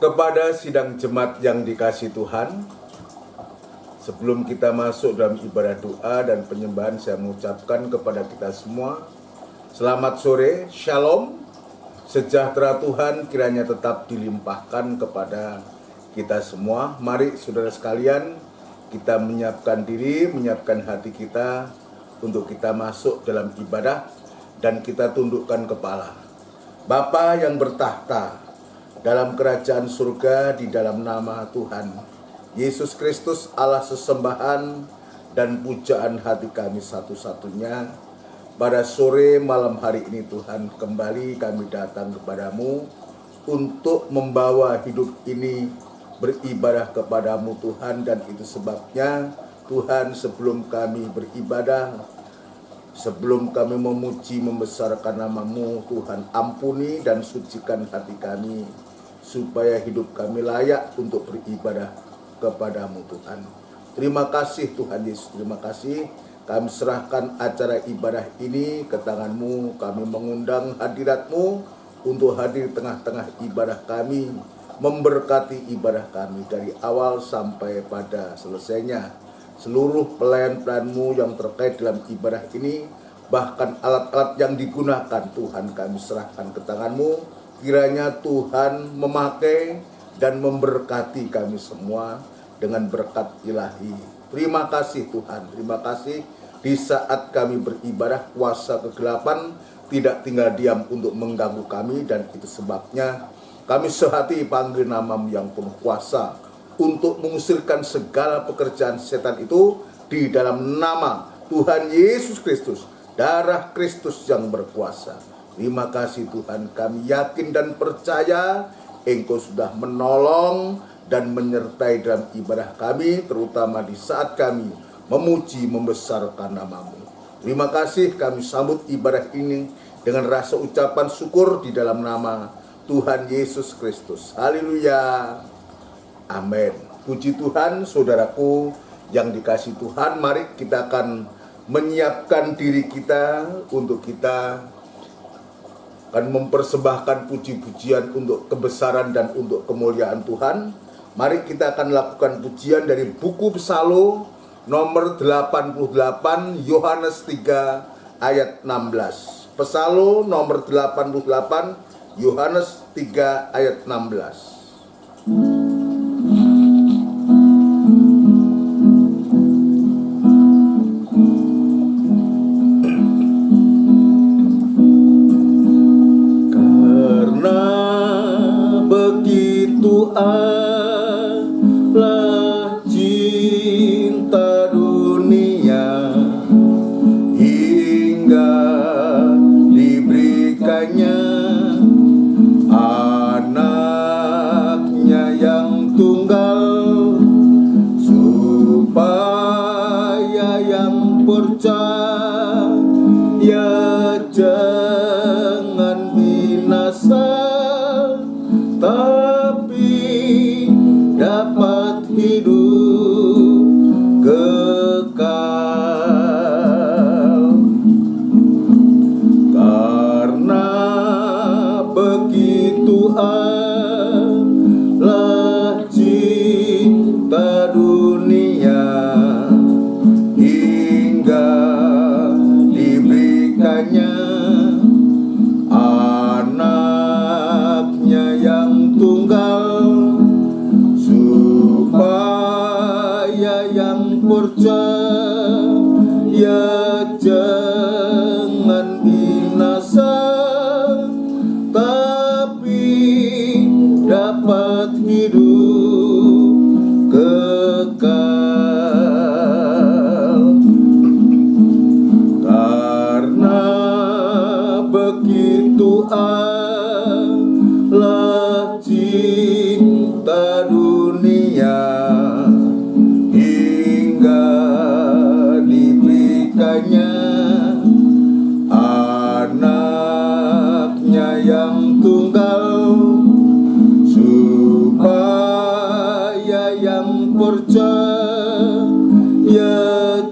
Kepada sidang jemaat yang dikasih Tuhan, sebelum kita masuk dalam ibadah doa dan penyembahan, saya mengucapkan kepada kita semua, selamat sore, shalom, sejahtera Tuhan kiranya tetap dilimpahkan kepada kita semua. Mari saudara sekalian, kita menyiapkan diri, menyiapkan hati kita untuk kita masuk dalam ibadah dan kita tundukkan kepala. Bapa yang bertahta dalam kerajaan surga, di dalam nama Tuhan Yesus Kristus, Allah sesembahan dan pujaan hati kami satu-satunya, pada sore malam hari ini Tuhan, kembali kami datang kepadamu untuk membawa hidup ini beribadah kepadamu Tuhan. Dan itu sebabnya Tuhan, sebelum kami beribadah, sebelum kami memuji membesarkan nama-Mu, Tuhan, ampuni dan sucikan hati kami, supaya hidup kami layak untuk beribadah kepadamu Tuhan. Terima kasih Tuhan Yesus, terima kasih. Kami serahkan acara ibadah ini ke tangan-Mu. Kami mengundang hadirat-Mu untuk hadir di tengah-tengah ibadah kami, memberkati ibadah kami dari awal sampai pada selesainya. Seluruh pelayan-pelayan-Mu yang terkait dalam ibadah ini, bahkan alat-alat yang digunakan, Tuhan, kami serahkan ke tangan-Mu. Kiranya Tuhan memakai dan memberkati kami semua dengan berkat ilahi. Terima kasih Tuhan, terima kasih. Di saat kami beribadah, kuasa kegelapan tidak tinggal diam untuk mengganggu kami, dan itu sebabnya kami sehati panggil nama-Mu yang penuh kuasa untuk mengusirkan segala pekerjaan setan itu di dalam nama Tuhan Yesus Kristus, darah Kristus yang berkuasa. Terima kasih Tuhan, kami yakin dan percaya Engkau sudah menolong dan menyertai dalam ibadah kami, terutama di saat kami memuji membesarkan nama-Mu. Terima kasih, kami sambut ibadah ini dengan rasa ucapan syukur di dalam nama Tuhan Yesus Kristus. Haleluya, amin. Puji Tuhan, saudaraku yang dikasih Tuhan, mari kita akan menyiapkan diri kita untuk kita akan mempersembahkan puji-pujian untuk kebesaran dan untuk kemuliaan Tuhan. Mari kita akan lakukan pujian dari buku Psalm nomor 88, Yohanes 3 ayat 16. Psalm nomor 88, Yohanes 3 ayat 16. Allah cinta dunia hingga diberikannya anaknya yang tunggal, supaya yang percaya jangan binasa, tapi dapat hidup kekal. Karena begitu Allah cinta dunia hingga diberikannya anaknya yang tunggal, supaya yang percaya jangan binasa, tapi dapat hidup kekal. Karena begitu Allah cinta dunia hingga diberikannya anaknya yang tunggal, supaya yang percaya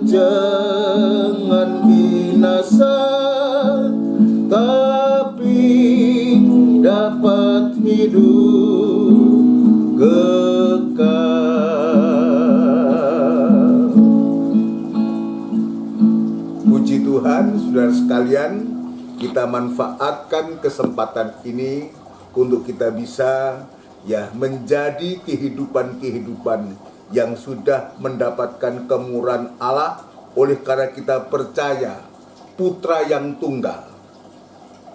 jangan binasa, tapi dapat hidup Tuhan, saudara sekalian, kita manfaatkan kesempatan ini untuk kita bisa menjadi kehidupan-kehidupan yang sudah mendapatkan kemurahan Allah oleh karena kita percaya Putra yang tunggal.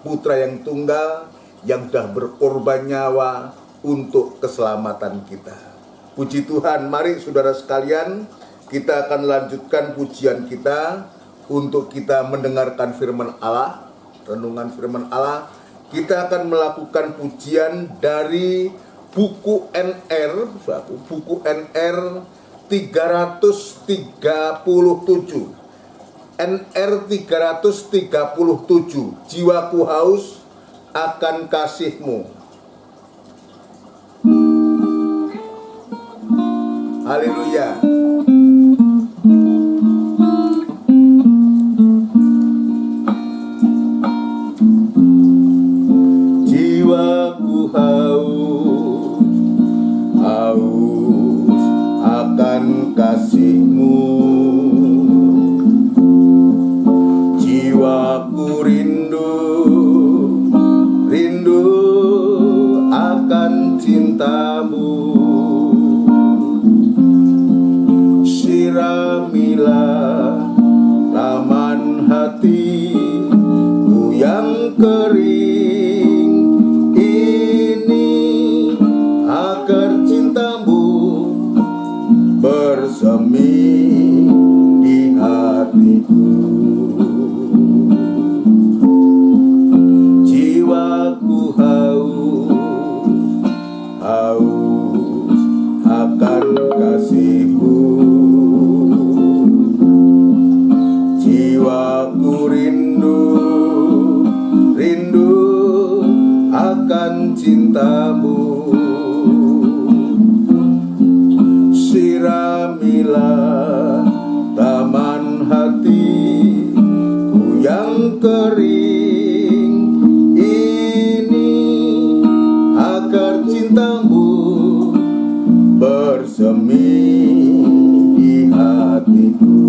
Putra yang tunggal yang sudah berkorban nyawa untuk keselamatan kita. Puji Tuhan, mari saudara sekalian, kita akan lanjutkan pujian kita untuk kita mendengarkan firman Allah, renungan firman Allah. Kita akan melakukan pujian dari buku NR 337. NR 337, jiwaku haus akan kasih-Mu. Haleluya. Jiwaku haus akan kasih-Mu. Jiwaku rindu akan cinta-Mu. Siramilah laman hatiku yang kering ini, agar cinta-Mu bersemi di hatiku. Jiwaku haus akan kasih-Mu. Jiwaku rindu akan cinta-Mu. Siramilah taman hatiku yang kering ini, agar cinta-Mu bersemi di hatiku.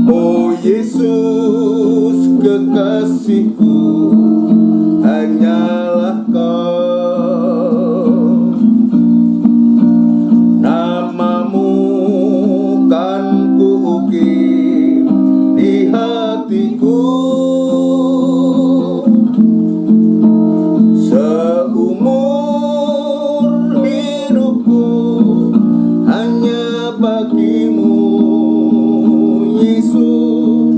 Oh Yesus kekasihku, hanyalah Kau. Nama-Mu kan kuukir di hatiku. Seumur hidupku hanya bagi-Mu, Yesus.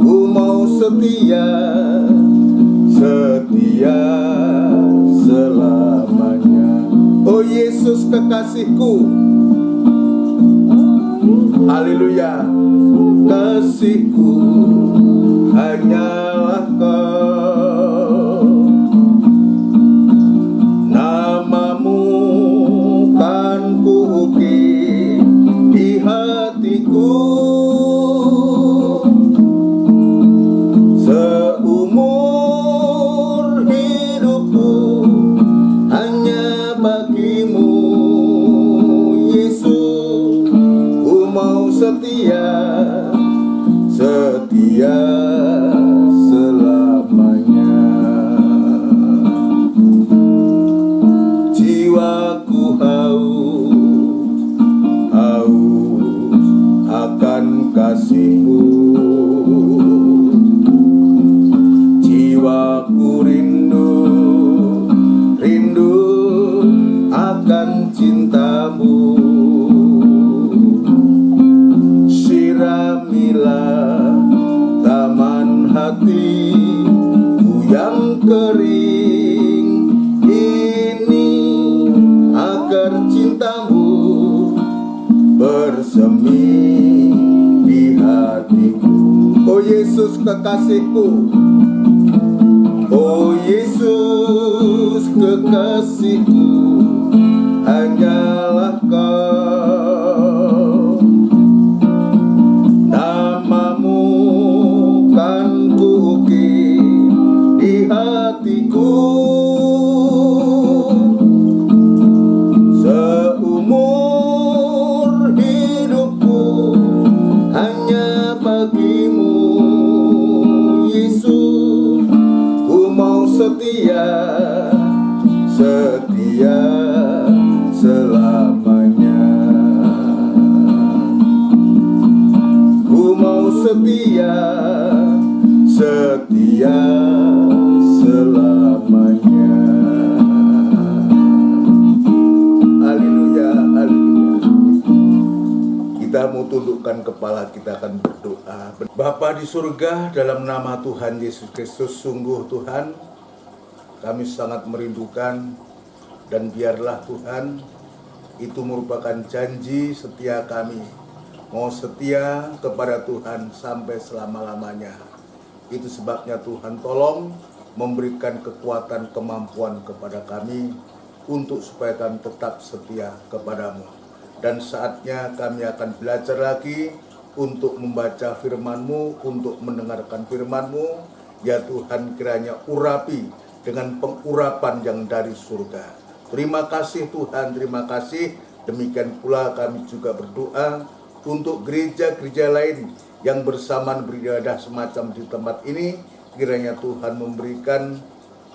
Ku mau setia selamanya. Oh Yesus kekasihku, haleluya. Kasihku hanyalah Kau. Nama-Mu kan kuukir di hatiku. Seumur hidupku hanya bagi-Mu, Yesus. Ku mau setia selamanya. Jiwaku haus akan kasih-Mu. Jiwaku rindu akan cinta-Mu. Siramilah taman hatiku yang kering ini, agar cinta-Mu bersemi di hatiku. Oh Yesus kekasihku, oh Yesus kekasihku, hanyalah Kau. Nama-Mu kan kuukir di hatiku. Seumur hidupku setia, setia selamanya. Haleluya, haleluya. Kita mau tundukkan kepala, kita akan berdoa. Bapa di surga, dalam nama Tuhan Yesus Kristus, sungguh Tuhan, kami sangat merindukan, dan biarlah Tuhan, itu merupakan janji setia kami. Mau setia kepada Tuhan sampai selama-lamanya. Itu sebabnya Tuhan tolong memberikan kekuatan, kemampuan kepada kami untuk supaya kami tetap setia kepadamu. Dan saatnya kami akan belajar lagi untuk membaca firman-Mu, untuk mendengarkan firman-Mu. Ya Tuhan, kiranya urapi dengan pengurapan yang dari surga. Terima kasih Tuhan, terima kasih. Demikian pula kami juga berdoa untuk gereja-gereja lain yang bersamaan beribadah semacam di tempat ini. Kiranya Tuhan memberikan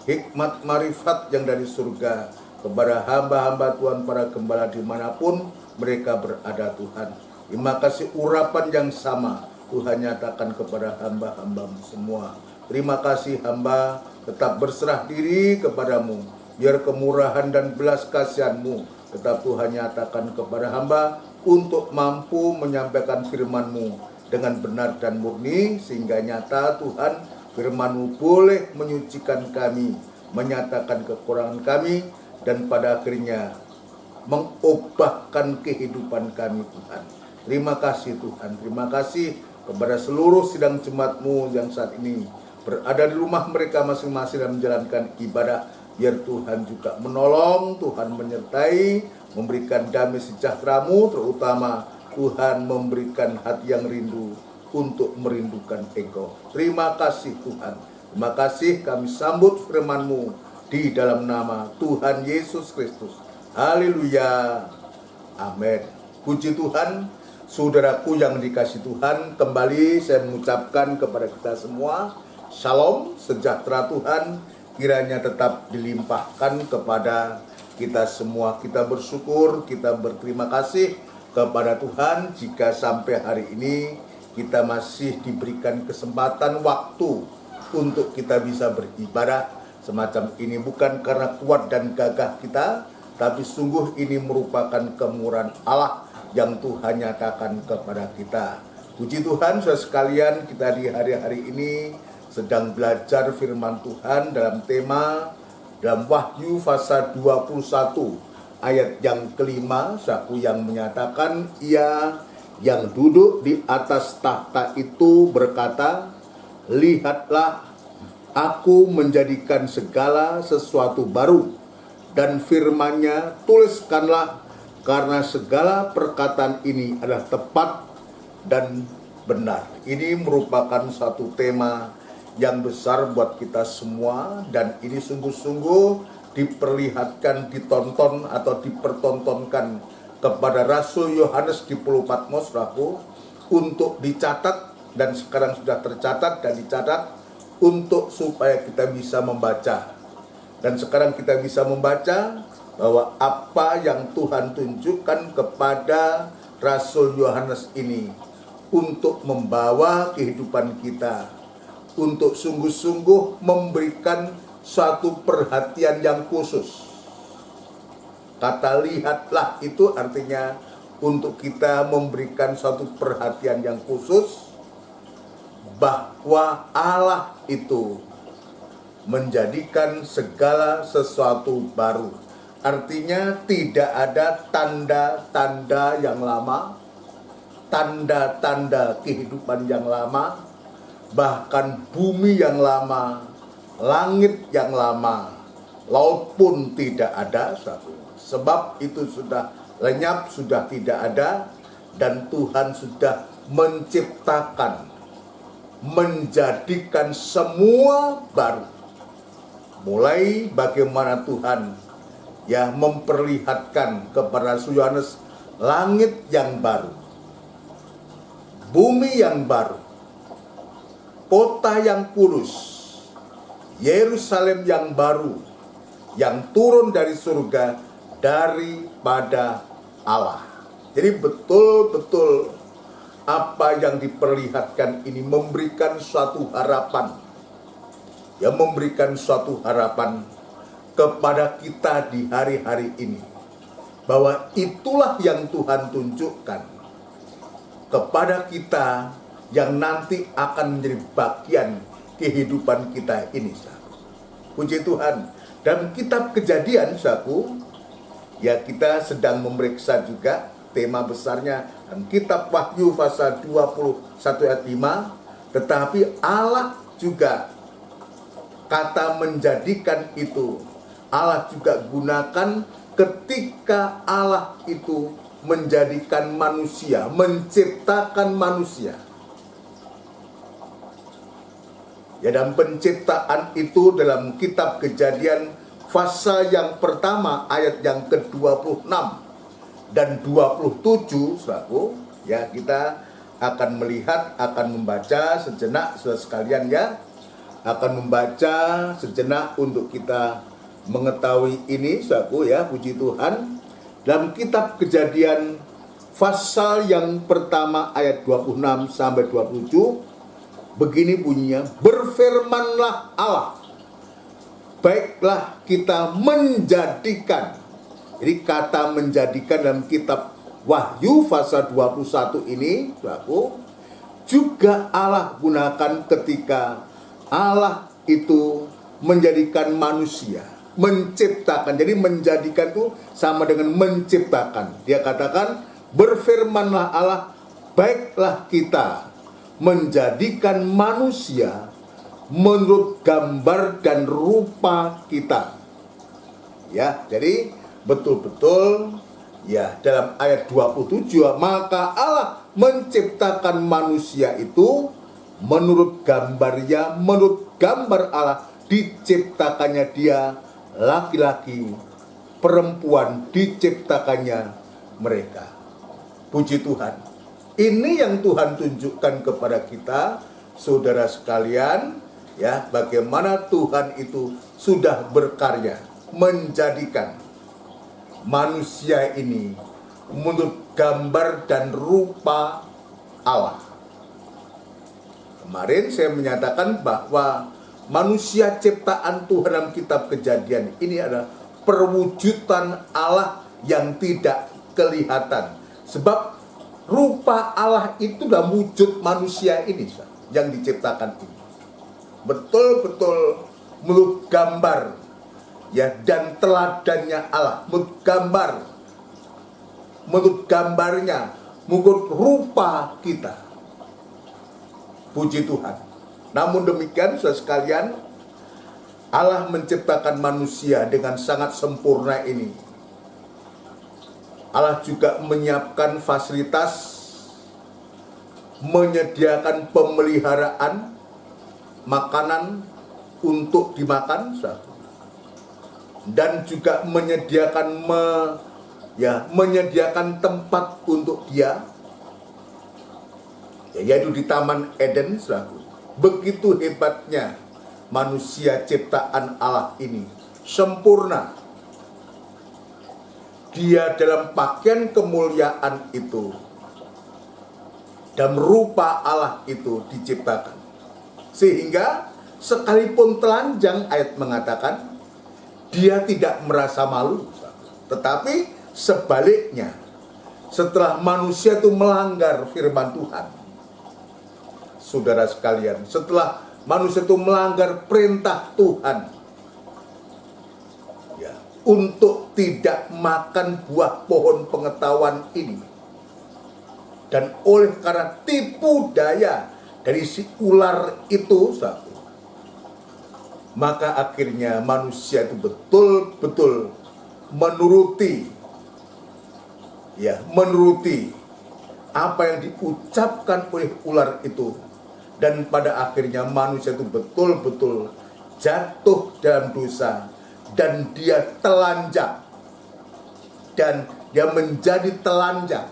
hikmat marifat yang dari surga kepada hamba-hamba Tuhan, para gembala dimanapun mereka berada Tuhan. Terima kasih urapan yang sama Tuhan nyatakan kepada hamba-hamba-Mu semua. Terima kasih hamba tetap berserah diri kepadamu. Biar kemurahan dan belas kasihan-Mu tetap Tuhan nyatakan kepada hamba untuk mampu menyampaikan firman-Mu dengan benar dan murni, sehingga nyata Tuhan firman-Mu boleh menyucikan kami, menyatakan kekurangan kami, dan pada akhirnya mengubahkan kehidupan kami Tuhan. Terima kasih Tuhan, terima kasih kepada seluruh sidang jemaat-Mu yang saat ini berada di rumah mereka masing-masing dan menjalankan ibadah. Biar Tuhan juga menolong, Tuhan menyertai, memberikan damai sejahtera-Mu, terutama Tuhan memberikan hati yang rindu untuk merindukan Engkau. Terima kasih Tuhan. Terima kasih, kami sambut firman-Mu di dalam nama Tuhan Yesus Kristus. Haleluya. Amin. Puji Tuhan. Saudaraku yang dikasihi Tuhan, kembali saya mengucapkan kepada kita semua, Shalom, sejahtera Tuhan kiranya tetap dilimpahkan kepada kita semua. Kita bersyukur, kita berterima kasih kepada Tuhan jika sampai hari ini kita masih diberikan kesempatan waktu untuk kita bisa beribadah semacam ini. Bukan karena kuat dan gagah kita, tapi sungguh ini merupakan kemurahan Allah yang Tuhan nyatakan kepada kita. Puji Tuhan, saudara sekalian, kita di hari-hari ini sedang belajar firman Tuhan dalam tema dalam Wahyu pasal 21 ayat yang kelima, saku yang menyatakan, Ia yang duduk di atas tahta itu berkata, lihatlah, aku menjadikan segala sesuatu baru, dan firman-Nya tuliskanlah, karena segala perkataan ini adalah tepat dan benar. Ini merupakan satu tema yang besar buat kita semua, dan ini sungguh-sungguh diperlihatkan, ditonton atau dipertontonkan kepada Rasul Yohanes di Pulau Patmos, untuk dicatat, dan sekarang sudah tercatat dan dicatat untuk supaya kita bisa membaca. Dan sekarang kita bisa membaca bahwa apa yang Tuhan tunjukkan kepada Rasul Yohanes ini untuk membawa kehidupan kita, untuk sungguh-sungguh memberikan suatu perhatian yang khusus. Kata lihatlah itu artinya untuk kita memberikan suatu perhatian yang khusus bahwa Allah itu menjadikan segala sesuatu baru. Artinya tidak ada tanda-tanda yang lama, tanda-tanda kehidupan yang lama, bahkan bumi yang lama, langit yang lama, laut pun tidak ada satu. Sebab itu sudah lenyap, sudah tidak ada, dan Tuhan sudah menciptakan, menjadikan semua baru. Mulai bagaimana Tuhan memperlihatkan kepada Yohanes langit yang baru, bumi yang baru, kota yang kudus, Yerusalem yang baru, yang turun dari surga daripada Allah. Jadi betul-betul apa yang diperlihatkan ini memberikan suatu harapan. Ya, memberikan suatu harapan kepada kita di hari-hari ini. Bahwa itulah yang Tuhan tunjukkan kepada kita yang nanti akan menjadi bagian kehidupan kita ini. Puji Tuhan. Dalam kitab Kejadian, saudaraku, ya kita sedang memeriksa juga tema besarnya dalam kitab Wahyu pasal 21 ayat 5. Tetapi Allah juga, kata menjadikan itu, Allah juga gunakan ketika Allah itu menjadikan manusia, menciptakan manusia. Ya, dalam penciptaan itu dalam kitab Kejadian pasal yang pertama ayat yang ke-26 dan 27, saudaraku, ya kita akan melihat, akan membaca sejenak, saudara sekalian, ya akan membaca sejenak untuk kita mengetahui ini, saudaraku, ya puji Tuhan. Dalam kitab Kejadian pasal yang pertama ayat 26 sampai 27 begini bunyinya, berfirmanlah Allah, baiklah kita menjadikan. Jadi kata menjadikan dalam kitab Wahyu pasal 21 ini, saudaraku, juga Allah gunakan ketika Allah itu menjadikan manusia, menciptakan. Jadi menjadikan itu sama dengan menciptakan. Dia katakan, berfirmanlah Allah, baiklah kita menjadikan manusia menurut gambar dan rupa kita. Ya, jadi betul-betul ya dalam ayat 27, maka Allah menciptakan manusia itu menurut gambarnya, menurut gambar Allah diciptakannya dia, laki-laki, perempuan diciptakannya mereka. Puji Tuhan. Ini yang Tuhan tunjukkan kepada kita, saudara sekalian, ya, bagaimana Tuhan itu sudah berkarya menjadikan manusia ini menurut gambar dan rupa Allah. Kemarin saya menyatakan bahwa manusia ciptaan Tuhan dalam kitab Kejadian ini adalah perwujudan Allah yang tidak kelihatan. Sebab rupa Allah itu dalam wujud manusia ini yang diciptakan ini. Betul-betul menurut gambar, ya, dan teladannya Allah, menurut gambar, menurut gambarnya, menurut rupa kita. Puji Tuhan. Namun demikian, saudara sekalian, Allah menciptakan manusia dengan sangat sempurna ini. Allah juga menyiapkan fasilitas, menyediakan pemeliharaan, makanan untuk dimakan, dan juga menyediakan tempat untuk dia, yaitu di Taman Eden. Begitu hebatnya manusia ciptaan Allah ini, sempurna. Dia dalam pakaian kemuliaan itu, dan rupa Allah itu diciptakan. Sehingga sekalipun telanjang, ayat mengatakan, dia tidak merasa malu. Tetapi sebaliknya, setelah manusia itu melanggar firman Tuhan, saudara sekalian, setelah manusia itu melanggar perintah Tuhan, ya, untuk tidak makan buah pohon pengetahuan ini, dan oleh karena tipu daya dari si ular itu, maka akhirnya manusia itu betul-betul menuruti apa yang diucapkan oleh ular itu, dan pada akhirnya manusia itu betul-betul jatuh dalam dosa, dan dia telanjang, dan dia menjadi telanjang.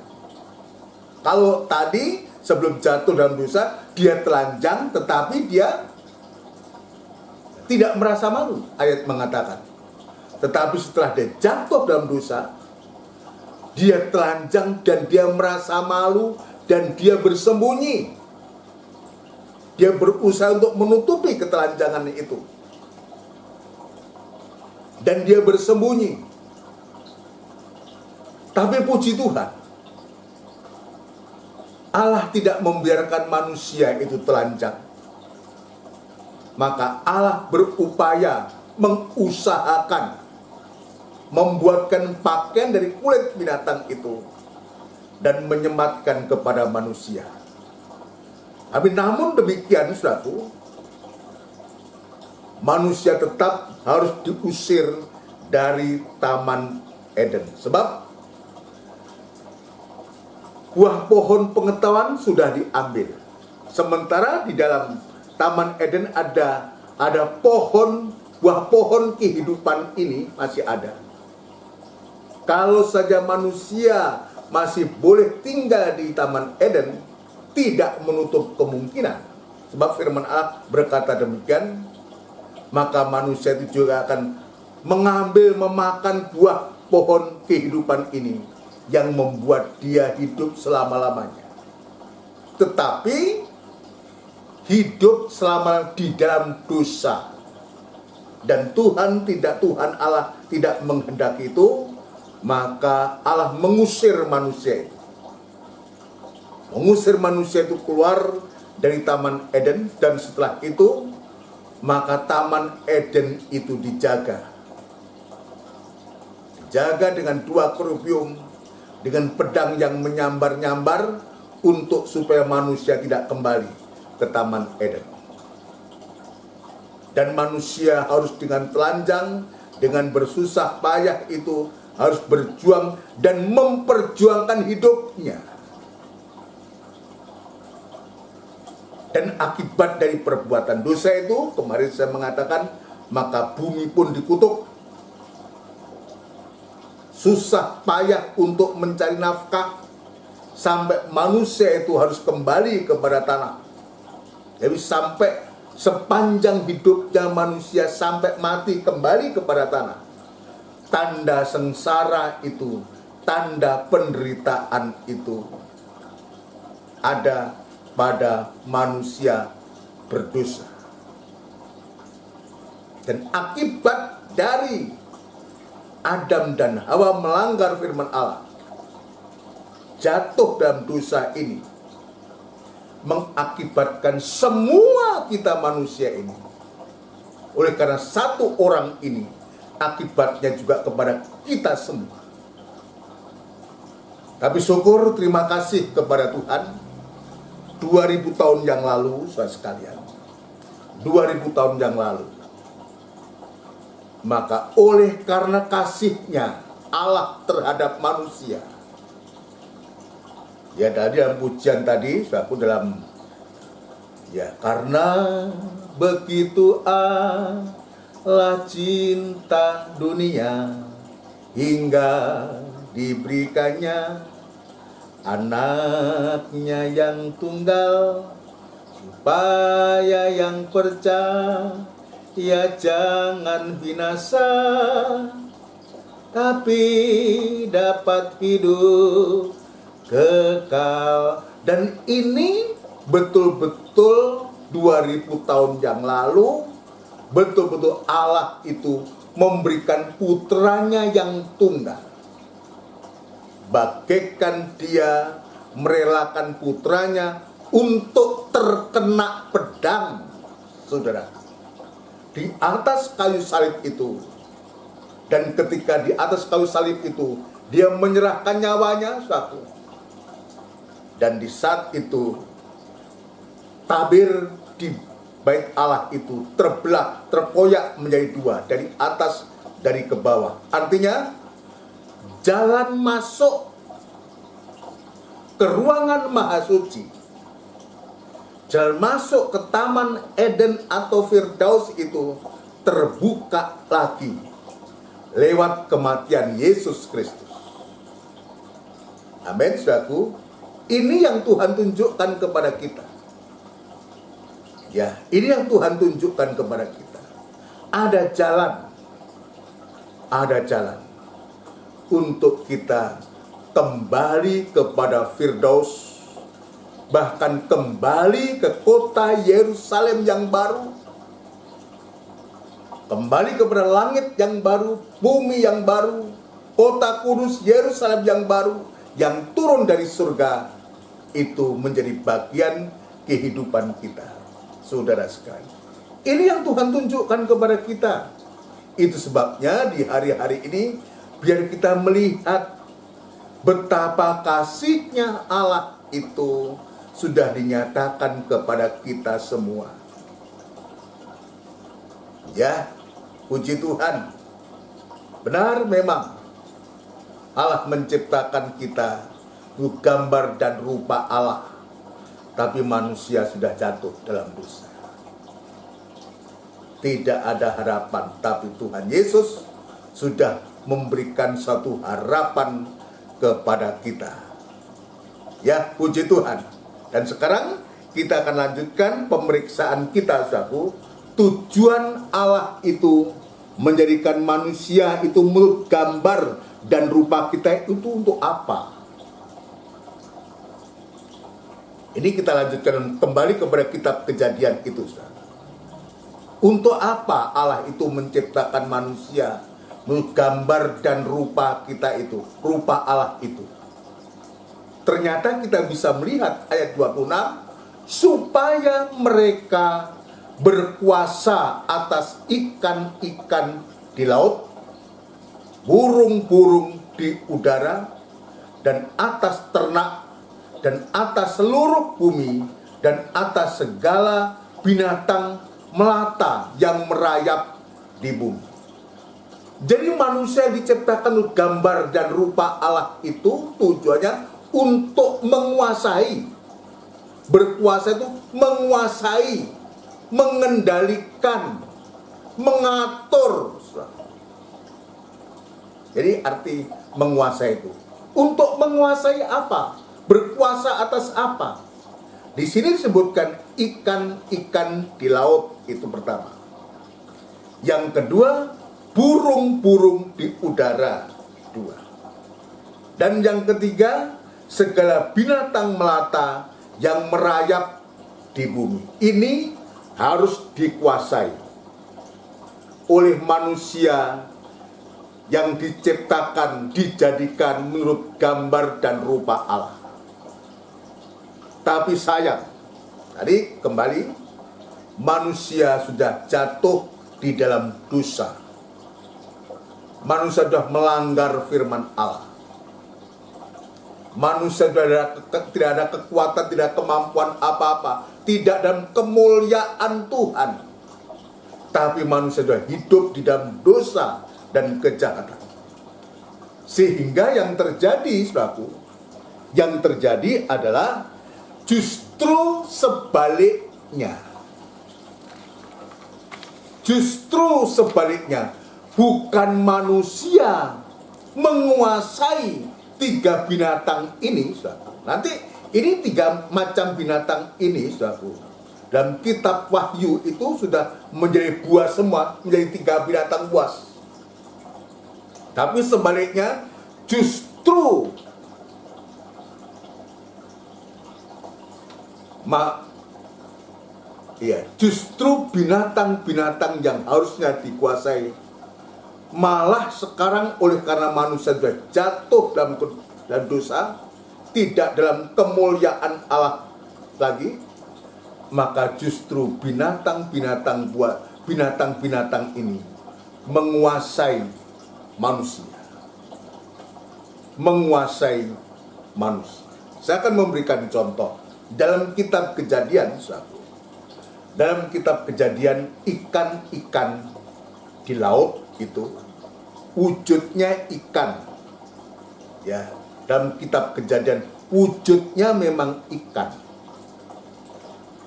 Kalau tadi sebelum jatuh dalam dosa dia telanjang, tetapi dia tidak merasa malu, ayat mengatakan. Tetapi setelah dia jatuh dalam dosa, dia telanjang dan dia merasa malu, dan dia bersembunyi. Dia berusaha untuk menutupi ketelanjangan itu. Dan dia bersembunyi. Tapi puji Tuhan, Allah tidak membiarkan manusia itu telanjang. Maka Allah berupaya mengusahakan membuatkan pakaian dari kulit binatang itu dan menyematkan kepada manusia. Tapi namun demikian, saudaraku, manusia tetap harus diusir dari Taman Eden. Sebab buah pohon pengetahuan sudah diambil. Sementara di dalam Taman Eden ada buah pohon kehidupan ini masih ada. Kalau saja manusia masih boleh tinggal di Taman Eden, tidak menutup kemungkinan. Sebab firman Allah berkata demikian, maka manusia itu juga akan memakan buah pohon kehidupan ini yang membuat dia hidup selama-lamanya. Tetapi hidup selama di dalam dosa, dan Tuhan Allah tidak menghendaki itu, maka Allah mengusir manusia itu. Mengusir manusia itu keluar dari Taman Eden, dan setelah itu maka Taman Eden itu dijaga dengan 2 kerubium, dengan pedang yang menyambar-nyambar, untuk supaya manusia tidak kembali ke Taman Eden. Dan manusia harus dengan telanjang, dengan bersusah payah itu harus berjuang dan memperjuangkan hidupnya. Dan akibat dari perbuatan dosa itu, kemarin saya mengatakan, maka bumi pun dikutuk. Susah payah untuk mencari nafkah, sampai manusia itu harus kembali kepada tanah. Jadi sampai sepanjang hidupnya manusia sampai mati kembali kepada tanah. Tanda sengsara itu, tanda penderitaan itu ada pada manusia berdosa. Dan akibat dari Adam dan Hawa melanggar firman Allah, jatuh dalam dosa ini, mengakibatkan semua kita manusia ini. Oleh karena satu orang ini, akibatnya juga kepada kita semua. Tapi syukur, terima kasih kepada Tuhan, 2000 tahun yang lalu, saudara sekalian, 2000 tahun yang lalu, maka oleh karena kasihnya Allah terhadap manusia, ya tadi dalam pujian tadi, aku dalam, ya karena begitu Allah cinta dunia hingga diberikannya anaknya yang tunggal, supaya yang percaya jangan binasa, tapi dapat hidup kekal. Dan ini betul-betul 2000 tahun yang lalu, betul-betul Allah itu memberikan putranya yang tunggal. Bagaikan dia merelakan putranya untuk terkena pedang, saudara, di atas kayu salib itu. Dan ketika di atas kayu salib itu, dia menyerahkan nyawanya, satu. Dan di saat itu, tabir di bait Allah itu terbelah, terkoyak menjadi 2, dari atas, dari ke bawah. Artinya, jalan masuk ke ruangan maha suci, jalan masuk ke Taman Eden atau Firdaus itu terbuka lagi lewat kematian Yesus Kristus. Amin, saudaraku. Ini yang Tuhan tunjukkan kepada kita. Ya, ini yang Tuhan tunjukkan kepada kita. Ada jalan untuk kita kembali kepada Firdaus, bahkan kembali ke kota Yerusalem yang baru, kembali kepada langit yang baru, bumi yang baru, kota kudus Yerusalem yang baru, yang turun dari surga, itu menjadi bagian kehidupan kita. Saudara sekalian, ini yang Tuhan tunjukkan kepada kita. Itu sebabnya di hari-hari ini, biar kita melihat betapa kasih-Nya Allah itu sudah dinyatakan kepada kita semua. Ya, puji Tuhan. Benar memang Allah menciptakan kita gambar dan rupa Allah, tapi manusia sudah jatuh dalam dosa. Tidak ada harapan, tapi Tuhan Yesus sudah memberikan satu harapan kepada kita. Ya, puji Tuhan. Dan sekarang kita akan lanjutkan pemeriksaan kita, saudaraku. Tujuan Allah itu menjadikan manusia itu menurut gambar dan rupa kita itu untuk apa? Ini kita lanjutkan kembali kepada kitab Kejadian itu, saudara. Untuk apa Allah itu menciptakan manusia menurut gambar dan rupa kita itu, rupa Allah itu? Ternyata kita bisa melihat ayat 26, supaya mereka berkuasa atas ikan-ikan di laut, burung-burung di udara, dan atas ternak, dan atas seluruh bumi, dan atas segala binatang melata yang merayap di bumi. Jadi manusia diciptakan gambar dan rupa Allah itu tujuannya untuk menguasai. Berkuasa itu menguasai, mengendalikan, mengatur. Jadi arti menguasai itu. Untuk menguasai apa? Berkuasa atas apa? Di sini disebutkan ikan-ikan di laut, itu pertama. Yang kedua, burung-burung di udara, dua. Dan yang ketiga, segala binatang melata yang merayap di bumi. Ini harus dikuasai oleh manusia yang diciptakan, dijadikan menurut gambar dan rupa Allah. Tapi sayang, tadi kembali, manusia sudah jatuh di dalam dosa. Manusia sudah melanggar firman Allah. Manusia sudah tidak ada kekuatan, tidak ada kemampuan apa-apa, tidak dalam kemuliaan Tuhan. Tapi manusia sudah hidup di dalam dosa dan kejahatan. Sehingga yang terjadi, saudaraku, yang terjadi adalah justru sebaliknya. Justru sebaliknya. Bukan manusia menguasai tiga binatang ini, saudaraku. Nanti ini tiga macam binatang ini, saudaraku. Dalam kitab Wahyu itu sudah menjadi buas semua, menjadi tiga binatang buas. Tapi sebaliknya, justru justru binatang-binatang yang harusnya dikuasai, malah sekarang oleh karena manusia sudah jatuh dalam dosa, tidak dalam kemuliaan Allah lagi, maka justru binatang-binatang ini menguasai manusia. Menguasai manusia. Saya akan memberikan contoh dalam kitab Kejadian, saudara. Dalam kitab Kejadian, ikan-ikan di laut itu wujudnya ikan. Ya, dalam kitab Kejadian wujudnya memang ikan.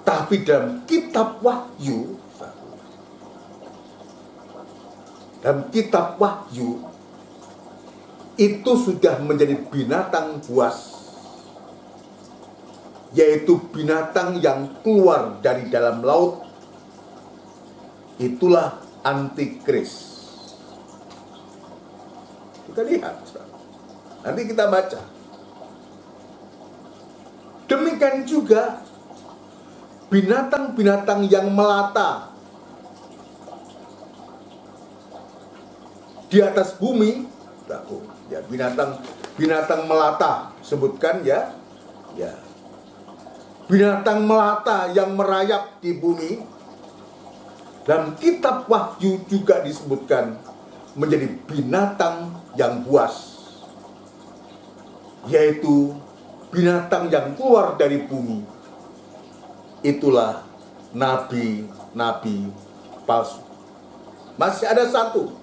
Tapi dalam kitab Wahyu, itu sudah menjadi binatang buas, yaitu binatang yang keluar dari dalam laut. Itulah antikris. Kita lihat, nanti kita baca. Demikian juga binatang-binatang yang melata di atas bumi, ya binatang melata sebutkan ya, binatang melata yang merayap di bumi. Dalam kitab Wahyu juga disebutkan menjadi binatang yang buas, yaitu binatang yang keluar dari bumi. Itulah nabi-nabi palsu. Masih ada satu,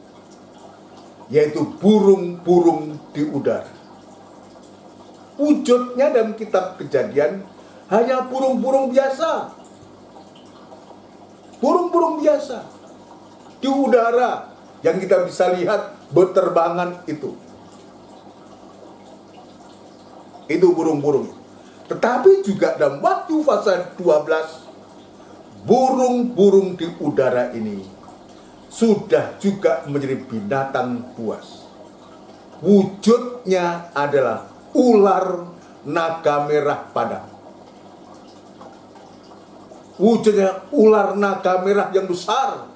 yaitu burung-burung di udara. Wujudnya dalam kitab Kejadian hanya burung-burung biasa. Burung-burung biasa di udara yang kita bisa lihat berterbangan itu. Itu burung-burung. Tetapi juga dalam Wahyu pasal 12, burung-burung di udara ini sudah juga menjadi binatang buas. Wujudnya adalah ular naga merah padang. Wujudnya ular naga merah yang besar.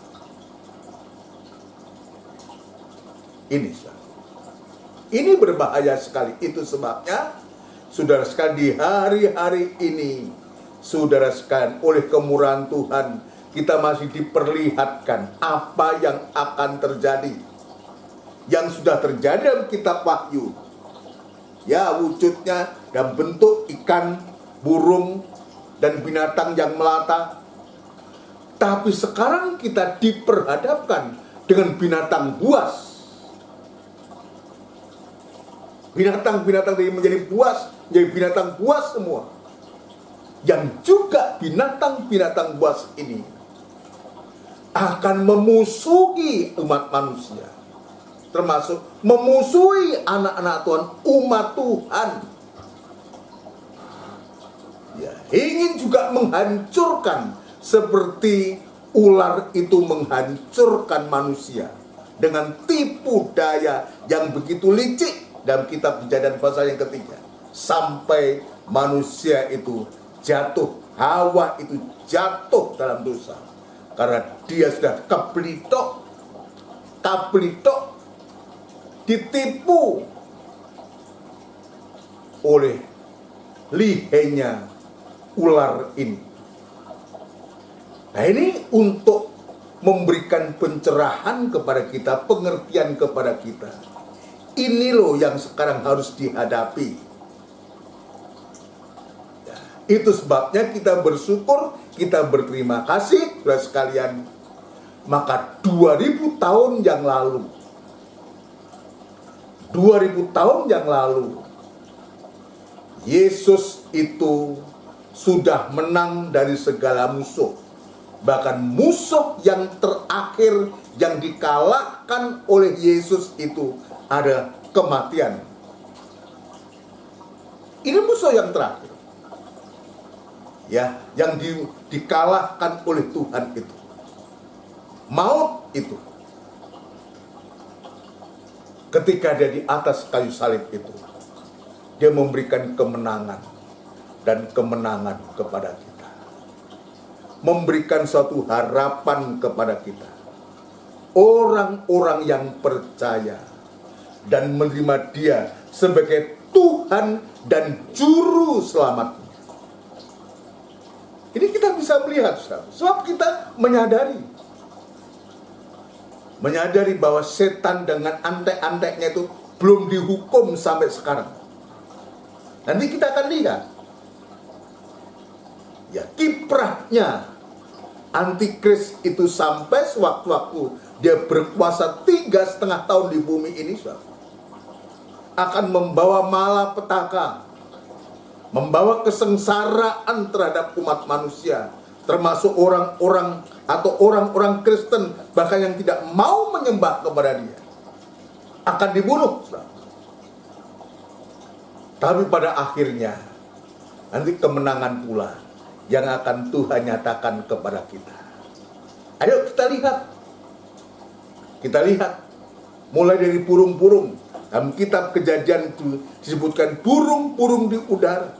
Ini berbahaya sekali. Itu sebabnya saudara sekalian, di hari-hari ini, saudara sekalian, oleh kemurahan Tuhan, kita masih diperlihatkan apa yang akan terjadi, yang sudah terjadi dalam kitab Wahyu. Ya, wujudnya dalam bentuk ikan, burung, dan binatang yang melata. Tapi sekarang kita diperhadapkan dengan binatang buas. Binatang-binatang dari menjadi buas, menjadi binatang buas semua. Yang juga binatang-binatang buas ini akan memusuhi umat manusia, termasuk memusuhi anak-anak Tuhan, umat Tuhan. Ya, ingin juga menghancurkan seperti ular itu menghancurkan manusia dengan tipu daya yang begitu licik. Dalam kitab Kejadian pasal yang ketiga, sampai manusia itu jatuh, Hawa itu jatuh dalam dosa karena dia sudah keblitok, ditipu oleh lihainya ular ini. Nah, ini untuk memberikan pencerahan kepada kita, pengertian kepada kita. Ini loh yang sekarang harus dihadapi. Ya, itu sebabnya kita bersyukur, kita berterima kasih, saudara sekalian. Maka 2000 tahun yang lalu, 2000 tahun yang lalu, Yesus itu sudah menang dari segala musuh. Bahkan musuh yang terakhir yang dikalahkan oleh Yesus itu ada kematian. Ini musuh yang terakhir, ya, yang dikalahkan oleh Tuhan itu. Maut itu. Ketika dia di atas kayu salib itu, dia memberikan kemenangan dan kemenangan kepada kita. Memberikan suatu harapan kepada kita. Orang-orang yang percaya dan menerima dia sebagai Tuhan dan Juru Selamatnya. Ini kita bisa melihat, sebab kita menyadari bahwa setan dengan antek-anteknya itu belum dihukum sampai sekarang. Nanti kita akan lihat, ya, kiprahnya antikris itu sampai sewaktu-waktu dia berkuasa 3,5 tahun di bumi ini, akan membawa malapetaka, membawa kesengsaraan terhadap umat manusia, termasuk orang-orang atau orang-orang Kristen bahkan yang tidak mau menyembah kepada dia, akan dibunuh. Tapi pada akhirnya nanti kemenangan pula yang akan Tuhan nyatakan kepada kita. Ayo kita lihat mulai dari burung-burung. Dalam kitab Kejadian itu disebutkan burung-burung di udara.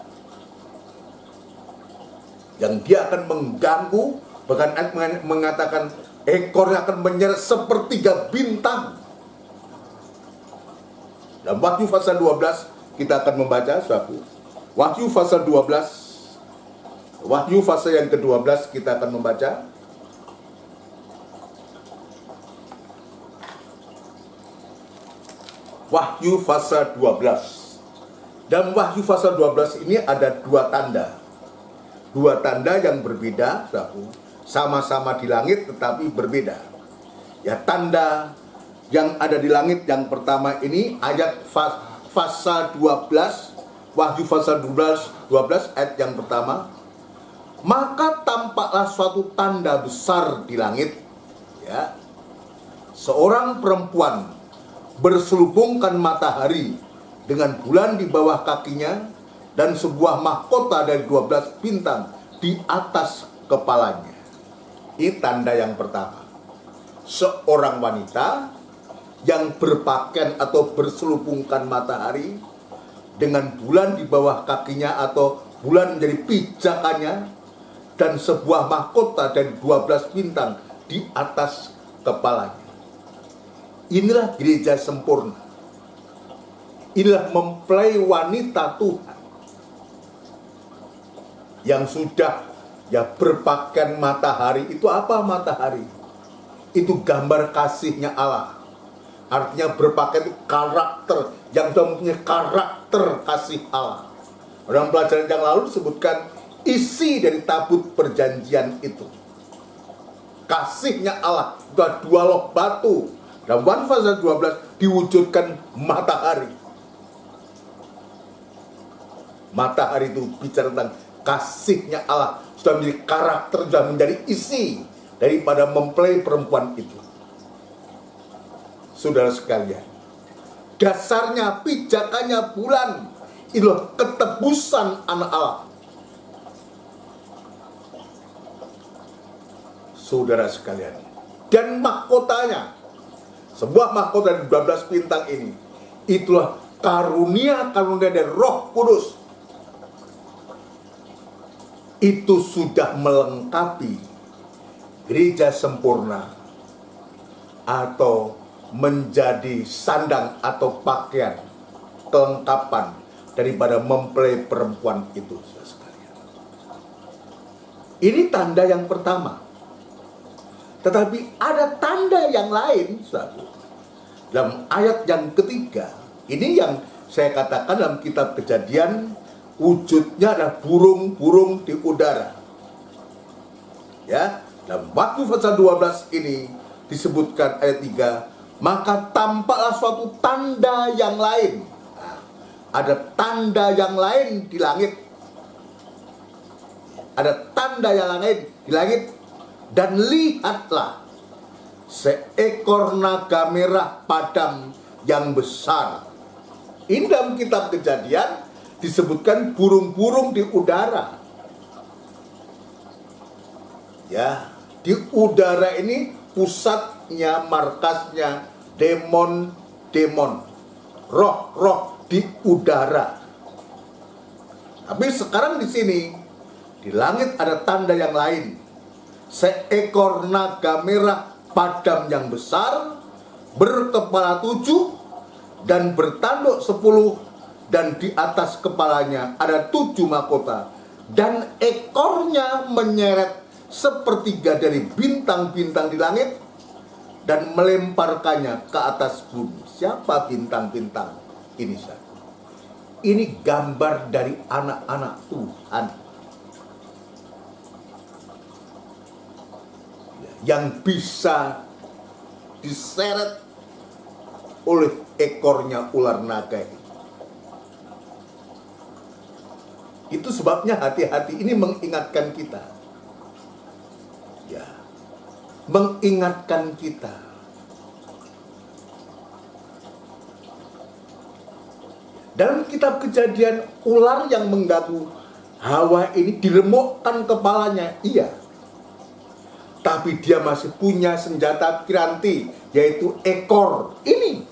yang dia akan mengganggu, bahkan mengatakan ekornya akan menyeret sepertiga bintang. Dan Wahyu pasal 12 kita akan membaca suatu. Wahyu pasal 12, Wahyu pasal yang ke-12 kita akan membaca. Wahyu pasal 12. Dan Wahyu pasal 12 ini ada dua tanda. Dua tanda yang berbeda, sama-sama di langit tetapi berbeda. Ya, tanda yang ada di langit yang pertama ini ayat pasal 12, Wahyu pasal 12 ayat yang pertama. Maka tampaklah suatu tanda besar di langit, ya. Seorang perempuan berselubungkan matahari dengan bulan di bawah kakinya dan sebuah mahkota dari 12 bintang di atas kepalanya. Ini tanda yang pertama. Seorang wanita yang berpakaian atau berselubungkan matahari dengan bulan di bawah kakinya atau bulan menjadi pijakannya dan sebuah mahkota dari 12 bintang di atas kepalanya. Inilah gereja sempurna. Inilah mempelai wanita Tuhan yang sudah berpakaian matahari. Itu apa matahari? Itu gambar kasihnya Allah. Artinya berpakaian itu karakter, yang sudah mempunyai karakter kasih Allah. Dalam pelajaran yang lalu disebutkan isi dari tabut perjanjian itu. Kasihnya Allah, itu ada dua loh batu. Dan Wahyu pasal 12 diwujudkan matahari. Matahari itu bicara tentang kasihnya Allah, sudah menjadi karakter, sudah menjadi isi daripada mempelai perempuan itu. Saudara sekalian, dasarnya, pijakannya bulan, itulah ketebusan anak Allah. Saudara sekalian, dan mahkotanya, sebuah mahkota dari 12 bintang ini, itulah karunia dari Roh Kudus. Itu sudah melengkapi gereja sempurna atau menjadi sandang atau pakaian kelengkapan daripada mempelai perempuan itu, saudara sekalian. Ini tanda yang pertama. Tetapi ada tanda yang lain, saudara. Dalam ayat yang ketiga, ini yang saya katakan dalam kitab Kejadian, wujudnya adalah burung-burung di udara. Ya, dalam Wahyu pasal 12 ini disebutkan ayat 3, maka tampaklah suatu tanda yang lain. Nah, ada tanda yang lain di langit. Ada tanda yang lain di langit. Dan lihatlah, seekor naga merah padam yang besar. Ini dalam kitab Kejadian disebutkan burung-burung di udara. Ya, di udara ini pusatnya, markasnya demon-demon, roh-roh di udara. Tapi sekarang di sini, di langit ada tanda yang lain. Seekor naga merah padam yang besar, berkepala 7 dan bertanduk 10, dan di atas kepalanya ada 7 mahkota, dan ekornya menyeret sepertiga dari bintang-bintang di langit dan melemparkannya ke atas bumi. Siapa bintang-bintang ini? Ini gambar dari anak-anak Tuhan yang bisa diseret oleh ekornya ular naga ini. Itu sebabnya hati-hati ini mengingatkan kita. Ya, mengingatkan kita. Dalam kitab Kejadian, ular yang mengganggu Hawa ini diremukkan kepalanya, iya. Tapi dia masih punya senjata piranti, yaitu ekor ini.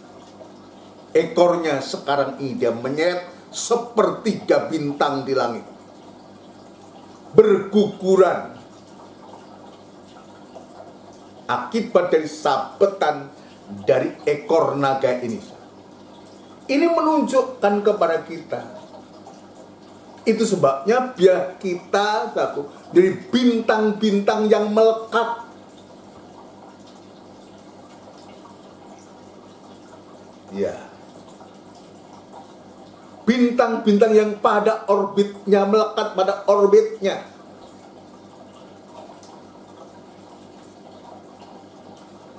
Ekornya sekarang ini dia menyeret sepertiga bintang di langit. berguguran akibat dari sabetan dari ekor naga ini. Ini menunjukkan kepada kita. Itu sebabnya biar kita satu dari bintang-bintang yang melekat. Ya. Bintang-bintang yang pada orbitnya, melekat pada orbitnya.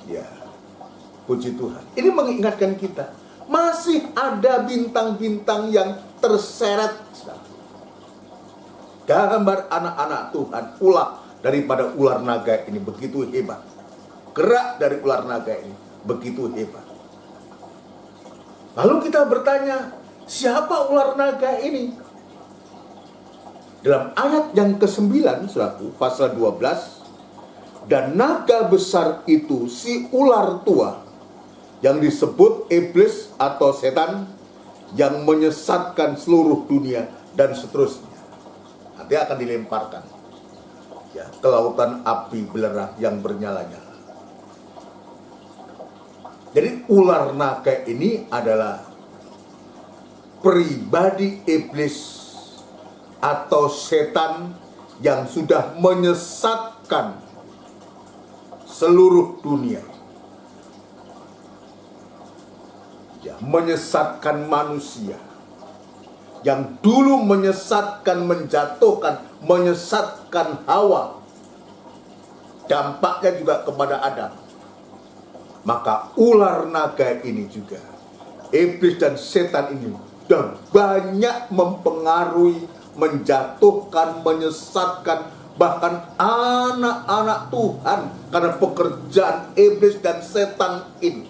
Ya. Puji Tuhan. Ini mengingatkan kita, masih ada bintang-bintang yang terseret. Gambar anak-anak Tuhan, ulah daripada ular naga ini begitu hebat. Gerak dari ular naga ini begitu hebat. Lalu kita bertanya, siapa ular naga ini? Dalam ayat yang ke-9, saudaraku, pasal 12, dan naga besar itu si ular tua, yang disebut iblis atau setan, yang menyesatkan seluruh dunia, dan seterusnya. Nanti akan dilemparkan ya, ke lautan api belerang yang bernyala-nyala. Jadi ular naga ini adalah pribadi iblis atau setan yang sudah menyesatkan seluruh dunia. Ya, menyesatkan manusia. Yang dulu menyesatkan, menjatuhkan, menyesatkan Hawa. Dampaknya juga kepada Adam. Maka ular naga ini juga, iblis dan setan ini, dan banyak mempengaruhi, menjatuhkan, menyesatkan, bahkan anak-anak Tuhan, karena pekerjaan iblis dan setan ini.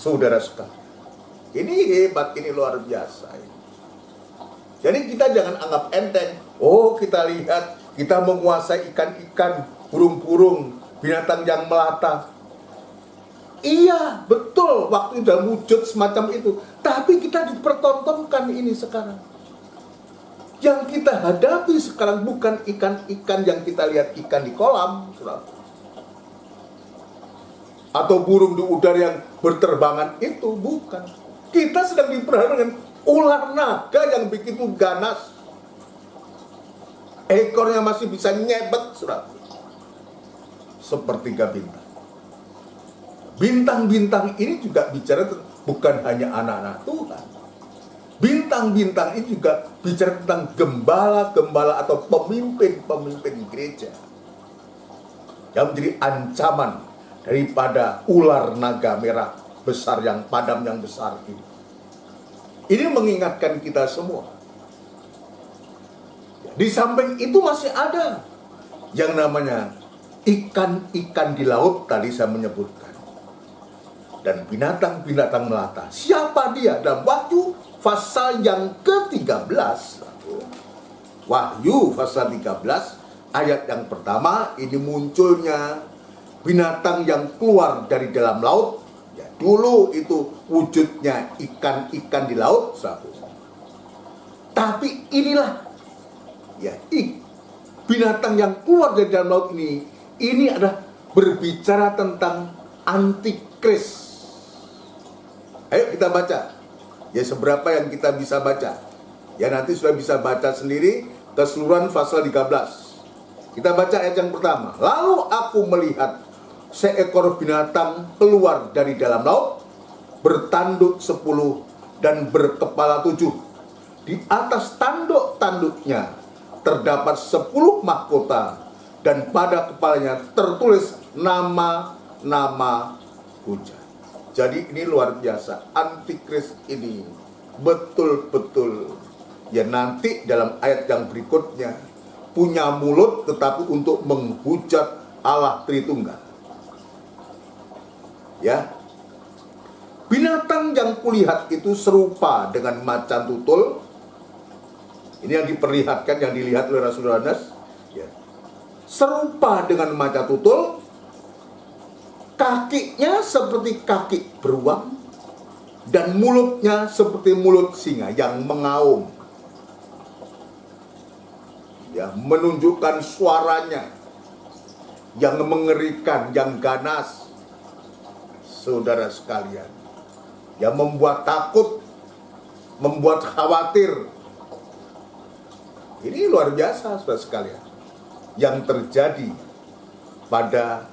Saudara sekalian, ini hebat, ini luar biasa. Jadi kita jangan anggap enteng. Oh, kita lihat, kita menguasai ikan-ikan, burung-burung, binatang yang melata. Iya, betul, waktu udah wujud semacam itu. Tapi kita dipertontonkan ini sekarang. Yang kita hadapi sekarang bukan ikan-ikan yang kita lihat ikan di kolam, saudara. Atau burung di udara yang berterbangan itu, bukan. Kita sedang diperhadapkan dengan ular naga yang begitu ganas. Ekornya masih bisa nyebet, saudara. Sepertiga bintang. Bintang-bintang ini juga bicara bukan hanya anak-anak Tuhan. Bintang-bintang ini juga bicara tentang gembala-gembala atau pemimpin-pemimpin gereja yang menjadi ancaman daripada ular naga merah besar yang padam yang besar ini. Ini mengingatkan kita semua. Di samping itu masih ada yang namanya ikan-ikan di laut, tadi saya menyebutkan. Dan binatang-binatang melata. Siapa dia? Dalam Wahyu pasal yang ke-13. Wahyu pasal 13 ayat yang pertama, ini munculnya binatang yang keluar dari dalam laut. Ya, dulu itu wujudnya ikan-ikan di laut, sahabat. Tapi inilah ya, binatang yang keluar dari dalam laut ini adalah berbicara tentang antikris. Ayo kita baca. Ya, seberapa yang kita bisa baca. Ya, nanti sudah bisa baca sendiri keseluruhan pasal 13. Kita baca ayat yang pertama. Lalu aku melihat seekor binatang keluar dari dalam laut, bertanduk 10 dan berkepala 7. Di atas tanduk-tanduknya terdapat 10 mahkota, dan pada kepalanya tertulis nama-nama puja. Jadi ini luar biasa. Antikris ini betul-betul ya, nanti dalam ayat yang berikutnya punya mulut tetapi untuk menghujat Allah Tritunggal. Ya. Binatang yang kulihat itu serupa dengan macan tutul. Ini yang diperlihatkan, yang dilihat oleh Rasul Yohanes. Ya. Serupa dengan macan tutul. Kakinya seperti kaki beruang, dan mulutnya seperti mulut singa yang mengaum. ya, menunjukkan suaranya yang mengerikan, yang ganas, saudara sekalian, yang membuat takut, membuat khawatir. Ini luar biasa, saudara sekalian, yang terjadi pada,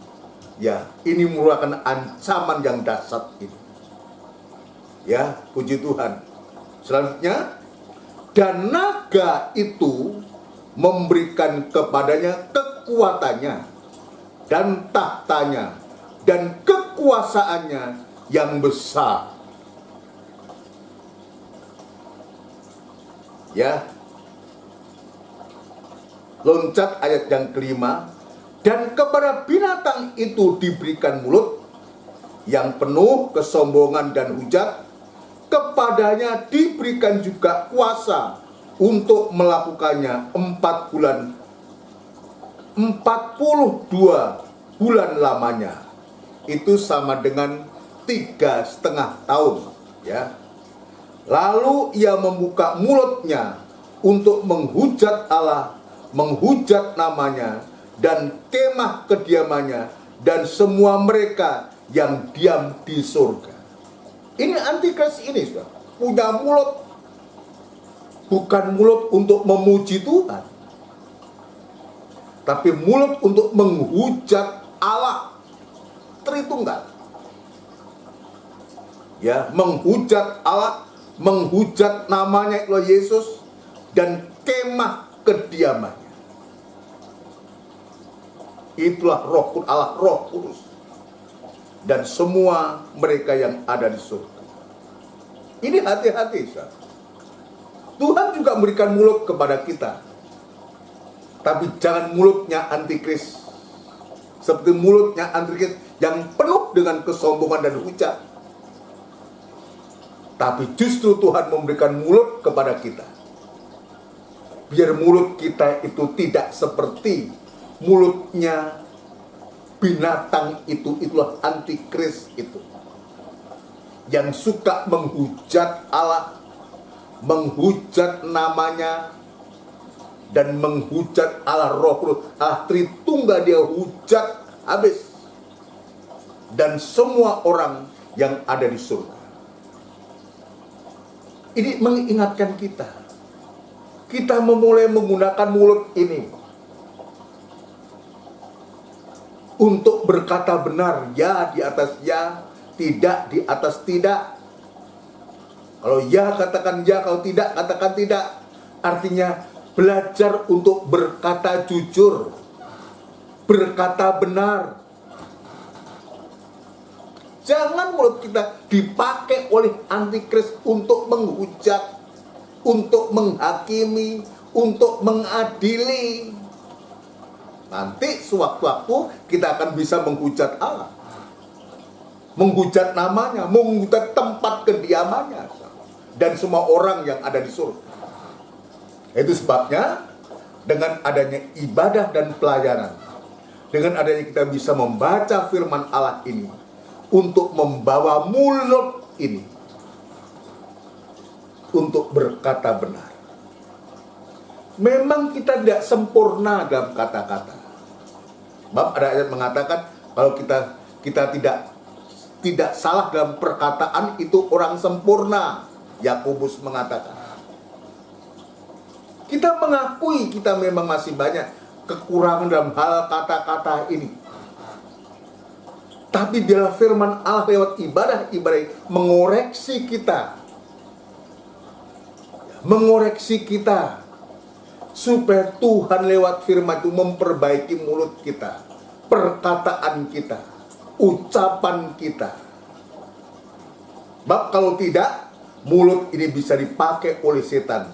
ya, ini merupakan ancaman yang dahsyat ini. Ya, puji Tuhan. Selanjutnya, dan naga itu memberikan kepadanya kekuatannya dan tahtanya dan kekuasaannya yang besar. Ya, loncat ayat yang kelima. Dan kepada binatang itu diberikan mulut yang penuh kesombongan dan hujat. Kepadanya diberikan juga kuasa untuk melakukannya 42 bulan lamanya. Itu sama dengan 3,5 tahun, ya. Lalu ia membuka mulutnya untuk menghujat Allah, menghujat namanya dan kemah kediamannya dan semua mereka yang diam di surga. Ini antikris ini, sudah punya mulut, bukan mulut untuk memuji Tuhan, tapi mulut untuk menghujat Allah Tritunggal. Ya, menghujat Allah, menghujat namanya Yesus dan kemah kediamannya. Itulah Roh Allah, Roh Kudus, dan semua mereka yang ada di surga. Ini hati-hati, saudara. Tuhan juga memberikan mulut kepada kita, tapi jangan mulutnya antikris, seperti mulutnya antikris yang penuh dengan kesombongan dan hujat. Tapi justru Tuhan memberikan mulut kepada kita, biar mulut kita itu tidak seperti mulutnya binatang itu. Itulah antikris itu, yang suka menghujat Allah, menghujat namanya, dan menghujat Allah Roh Kudus, Allah Tritunggal. Dia hujat habis, dan semua orang yang ada di surga. Ini mengingatkan kita memulai menggunakan mulut ini untuk berkata benar, ya di atas ya, tidak di atas tidak. Kalau ya katakan ya, kalau tidak katakan tidak. Artinya belajar untuk berkata jujur, berkata benar. Jangan mulut kita dipakai oleh antikris untuk menghujat, untuk menghakimi, untuk mengadili. Nanti sewaktu-waktu kita akan bisa menghujat Allah, menghujat namanya, menghujat tempat kediamannya, dan semua orang yang ada di surga. Itu sebabnya dengan adanya ibadah dan pelayanan, dengan adanya kita bisa membaca firman Allah ini, untuk membawa mulut ini untuk berkata benar. Memang kita tidak sempurna dalam kata-kata. Bab ada ayat mengatakan kalau kita tidak salah dalam perkataan, itu orang sempurna. Yakobus mengatakan. Kita mengakui kita memang masih banyak kekurangan dalam hal kata-kata ini. Tapi biarlah firman Allah lewat ibadah-ibadah mengoreksi kita, supaya Tuhan lewat firman itu memperbaiki mulut kita, perkataan kita, ucapan kita. Sebab kalau tidak, mulut ini bisa dipakai oleh setan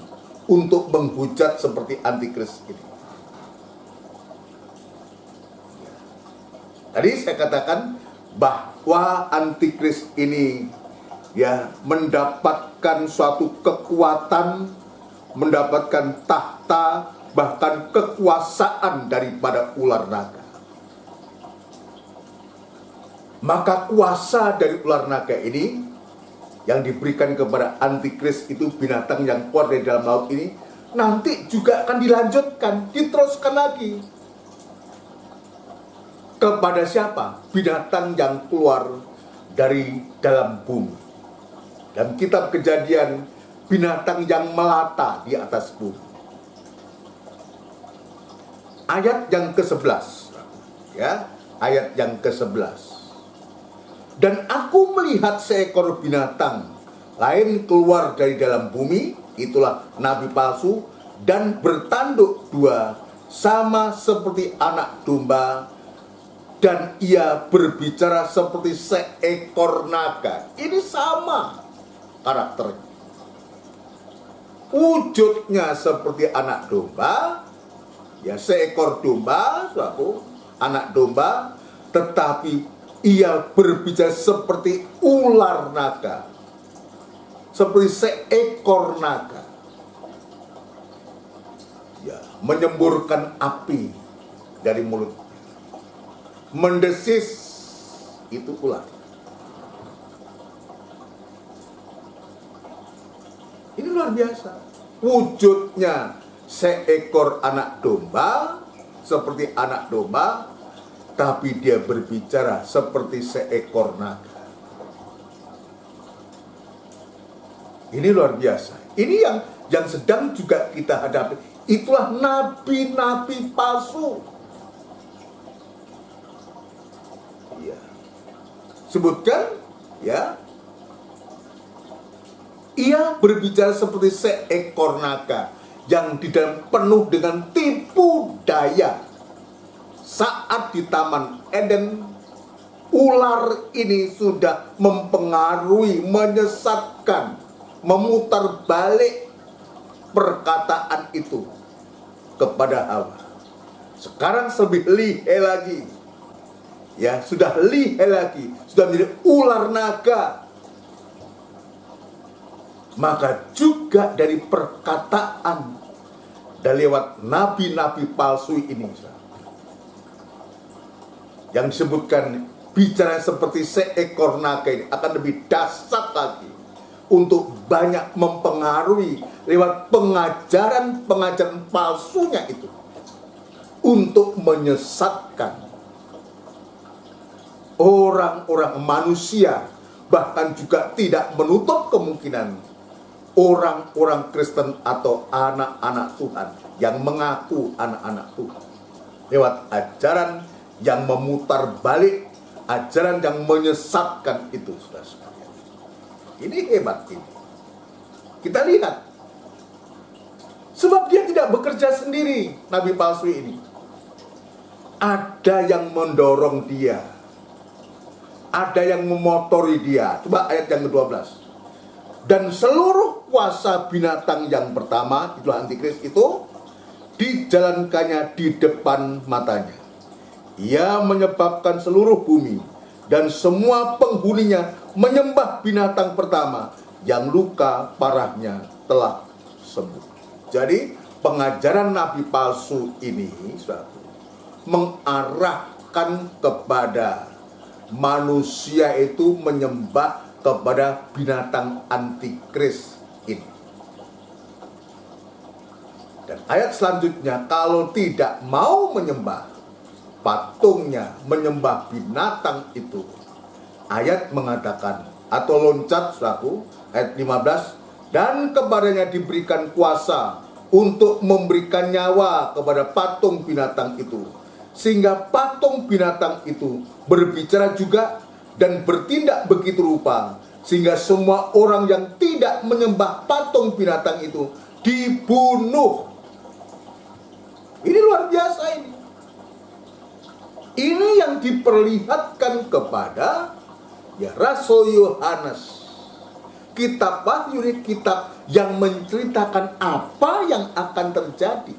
untuk menghujat seperti antikris ini. Tadi saya katakan bahwa antikris ini ya mendapatkan suatu kekuatan, mendapatkan tahta, bahkan kekuasaan daripada ular naga. Maka kuasa dari ular naga ini yang diberikan kepada antikris itu, binatang yang kuat dari dalam laut ini, nanti juga akan dilanjutkan, diteruskan lagi. Kepada siapa? Binatang yang keluar dari dalam bumi. Dalam kitab Kejadian, binatang yang melata di atas bumi. Ayat yang ke-11. Ya, ayat yang ke-11. Dan aku melihat seekor binatang lain keluar dari dalam bumi, itulah nabi palsu, dan bertanduk dua, sama seperti anak domba, dan ia berbicara seperti seekor naga. Ini sama karakternya. Wujudnya seperti anak domba, ya seekor domba, suatu anak domba, tetapi ia berbicara seperti ular naga, seperti seekor naga. Ya, menyemburkan api dari mulut, mendesis, itu ular. Ini luar biasa. Wujudnya seekor anak domba, seperti anak domba, tapi dia berbicara seperti seekor naga. Ini luar biasa. Ini yang sedang juga kita hadapi. Itulah nabi-nabi palsu. Ya. Sebutkan, ya. Ia berbicara seperti seekor naga yang di dalam penuh dengan tipu daya. Saat di Taman Eden, ular ini sudah mempengaruhi, menyesatkan, memutar balik perkataan itu kepada Hawa. Sekarang lebih lihai lagi. Ya, sudah lihai lagi, sudah menjadi ular naga. Maka juga dari perkataan dan lewat nabi-nabi palsu ini yang disebutkan bicara seperti seekor naga ini akan lebih dahsyat lagi untuk banyak mempengaruhi lewat pengajaran-pengajaran palsunya itu untuk menyesatkan orang-orang manusia, bahkan juga tidak menutup kemungkinan orang-orang Kristen atau anak-anak Tuhan yang mengaku anak-anak Tuhan lewat ajaran yang memutar balik, ajaran yang menyesatkan itu, saudara-saudara. Ini hebat ini. Kita lihat. Sebab dia tidak bekerja sendiri, nabi palsu ini. Ada yang mendorong dia. Ada yang memotori dia. Coba ayat yang ke-12. Dan seluruh kuasa binatang yang pertama, itulah antikris itu, dijalankannya di depan matanya. Ia menyebabkan seluruh bumi dan semua penghuninya menyembah binatang pertama yang luka parahnya telah sembuh. Jadi pengajaran nabi palsu ini mengarahkan kepada manusia itu menyembah kepada binatang antikris ini. Dan ayat selanjutnya, kalau tidak mau menyembah patungnya, menyembah binatang itu, ayat mengatakan atau loncat selaku ayat 15, dan kepadanya diberikan kuasa untuk memberikan nyawa kepada patung binatang itu, sehingga patung binatang itu berbicara juga dan bertindak begitu rupa, sehingga semua orang yang tidak menyembah patung binatang itu dibunuh. Ini luar biasa ini. Ini yang diperlihatkan kepada Rasul Yohanes. Kitab Wahyu ini kitab yang menceritakan apa yang akan terjadi.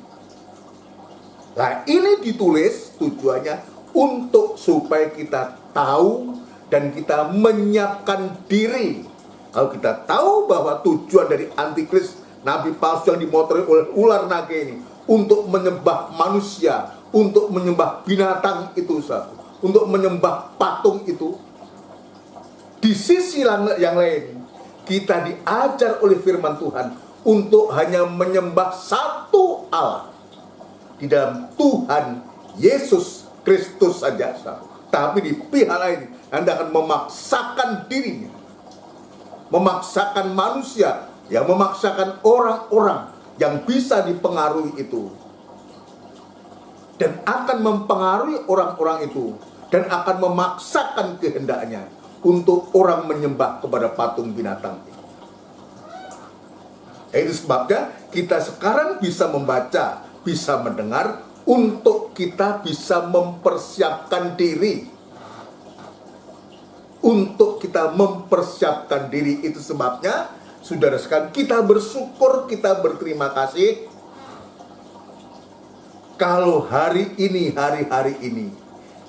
Nah, ini ditulis tujuannya untuk supaya kita tahu dan kita menyiapkan diri. Kalau kita tahu bahwa tujuan dari antikris, nabi palsu yang dimotori oleh ular naga ini, untuk menyembah manusia, untuk menyembah binatang itu, untuk menyembah patung itu. Di sisi yang lain, kita diajar oleh firman Tuhan untuk hanya menyembah satu Allah di dalam Tuhan Yesus Kristus saja. Tapi di pihak lain Anda akan memaksakan dirinya, memaksakan manusia, yang memaksakan orang-orang yang bisa dipengaruhi itu, dan akan mempengaruhi orang-orang itu, dan akan memaksakan kehendaknya untuk orang menyembah kepada patung binatang itu. Itu sebabnya kita sekarang bisa membaca, bisa mendengar, untuk kita bisa mempersiapkan diri. Untuk kita mempersiapkan diri, itu sebabnya saudara sekalian, kita bersyukur, kita berterima kasih kalau hari ini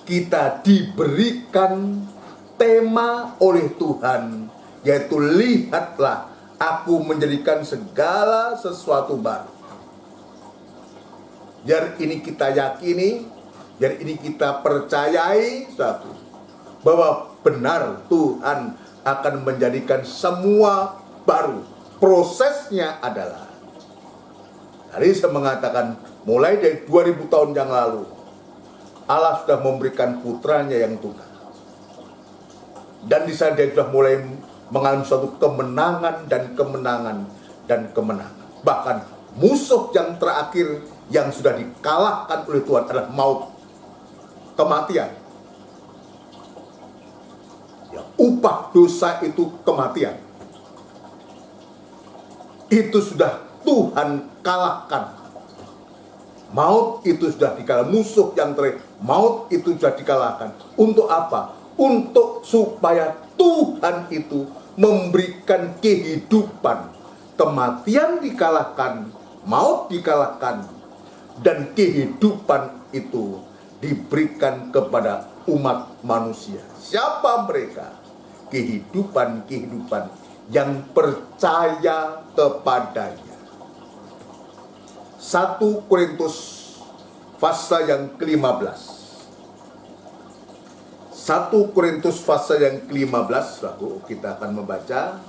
kita diberikan tema oleh Tuhan, yaitu lihatlah aku menjadikan segala sesuatu baru. Biar ini kita yakini, biar ini kita percayai bahwa benar Tuhan akan menjadikan semua baru. Prosesnya adalah, tadi saya mengatakan, mulai dari 2000 tahun yang lalu Allah sudah memberikan putranya yang tunggal, dan di sana dia sudah mulai mengalami suatu kemenangan dan kemenangan dan kemenangan. Bahkan musuh yang terakhir yang sudah dikalahkan oleh Tuhan adalah maut, kematian. Ya, upah dosa itu kematian. Itu sudah Tuhan kalahkan. Maut itu sudah dikalahkan. Musuh yang terakhir, maut itu sudah dikalahkan. Untuk apa? Untuk supaya Tuhan itu memberikan kehidupan. Kematian dikalahkan, maut dikalahkan, dan kehidupan itu diberikan kepada umat manusia. Siapa mereka? Kehidupan yang percaya kepadanya. 1 Korintus pasal yang ke-15. 1 Korintus pasal yang ke-15, kita akan membaca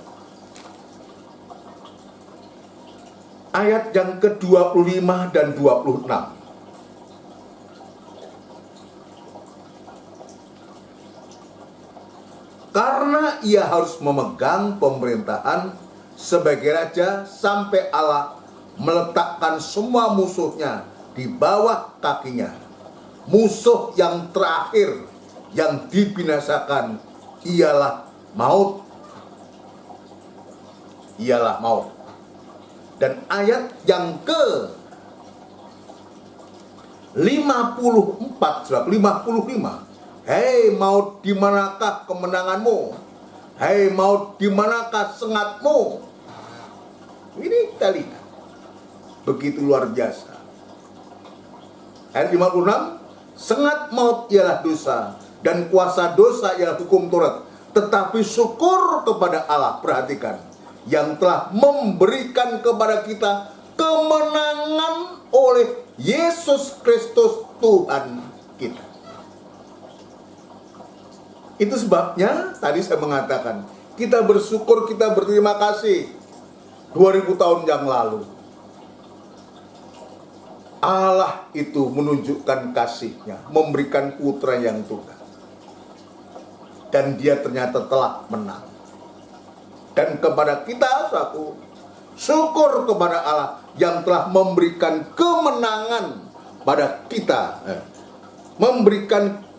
ayat yang ke-25 dan 26. Karena ia harus memegang pemerintahan sebagai raja sampai Allah meletakkan semua musuhnya di bawah kakinya. Musuh yang terakhir yang dibinasakan ialah maut. Ialah maut. Dan ayat yang ke 55. Hei maut, di manakah kemenanganmu? Hei maut, di manakah sengatmu? Ini kita lihat, begitu luar biasa. Ayat 56, sengat maut ialah dosa, dan kuasa dosa ialah hukum Taurat. Tetapi syukur kepada Allah, perhatikan, yang telah memberikan kepada kita kemenangan oleh Yesus Kristus Tuhan kita. Itu sebabnya tadi saya mengatakan, kita bersyukur, kita berterima kasih. 2000 tahun yang lalu Allah itu menunjukkan kasih-Nya, memberikan putra yang tunggal, dan dia ternyata telah menang. Dan kepada kita syukur kepada Allah yang telah memberikan kemenangan pada kita, memberikan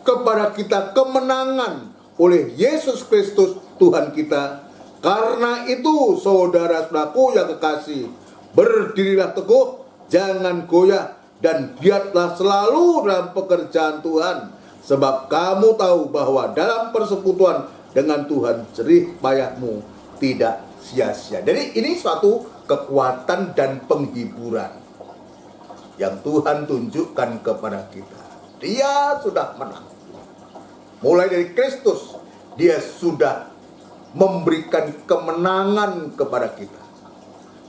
kepada kita kemenangan oleh Yesus Kristus Tuhan kita. Karena itu saudara-saudaraku yang kekasih, berdirilah teguh, jangan goyah, dan giatlah selalu dalam pekerjaan Tuhan, sebab kamu tahu bahwa dalam persekutuan dengan Tuhan jerih payahmu tidak sia-sia. Jadi ini suatu kekuatan dan penghiburan yang Tuhan tunjukkan kepada kita. Dia sudah menang. Mulai dari Kristus, dia sudah memberikan kemenangan kepada kita.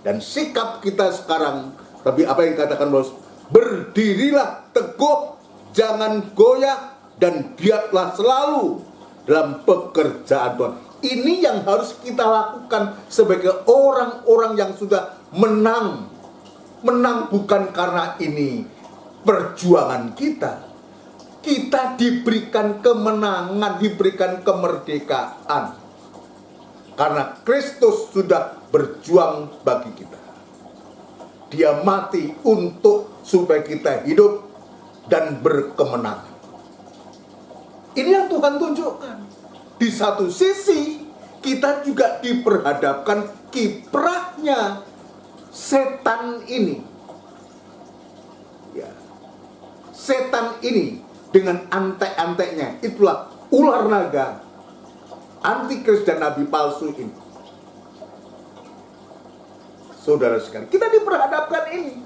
Dan sikap kita sekarang, tapi apa yang dikatakan Paulus, berdirilah teguh, jangan goyah, dan giatlah selalu dalam pekerjaan Tuhan. Ini yang harus kita lakukan sebagai orang-orang yang sudah menang. Menang bukan karena ini perjuangan kita. Kita diberikan kemenangan, diberikan kemerdekaan. Karena Kristus sudah berjuang bagi kita. Dia mati untuk supaya kita hidup dan berkemenangan. Ini yang Tuhan tunjukkan. Di satu sisi, kita juga diperhadapkan kiprahnya setan ini. Ya. Setan ini dengan antek-anteknya, itulah ular naga, antikris dan nabi palsu ini. Saudara sekalian, kita diperhadapkan ini.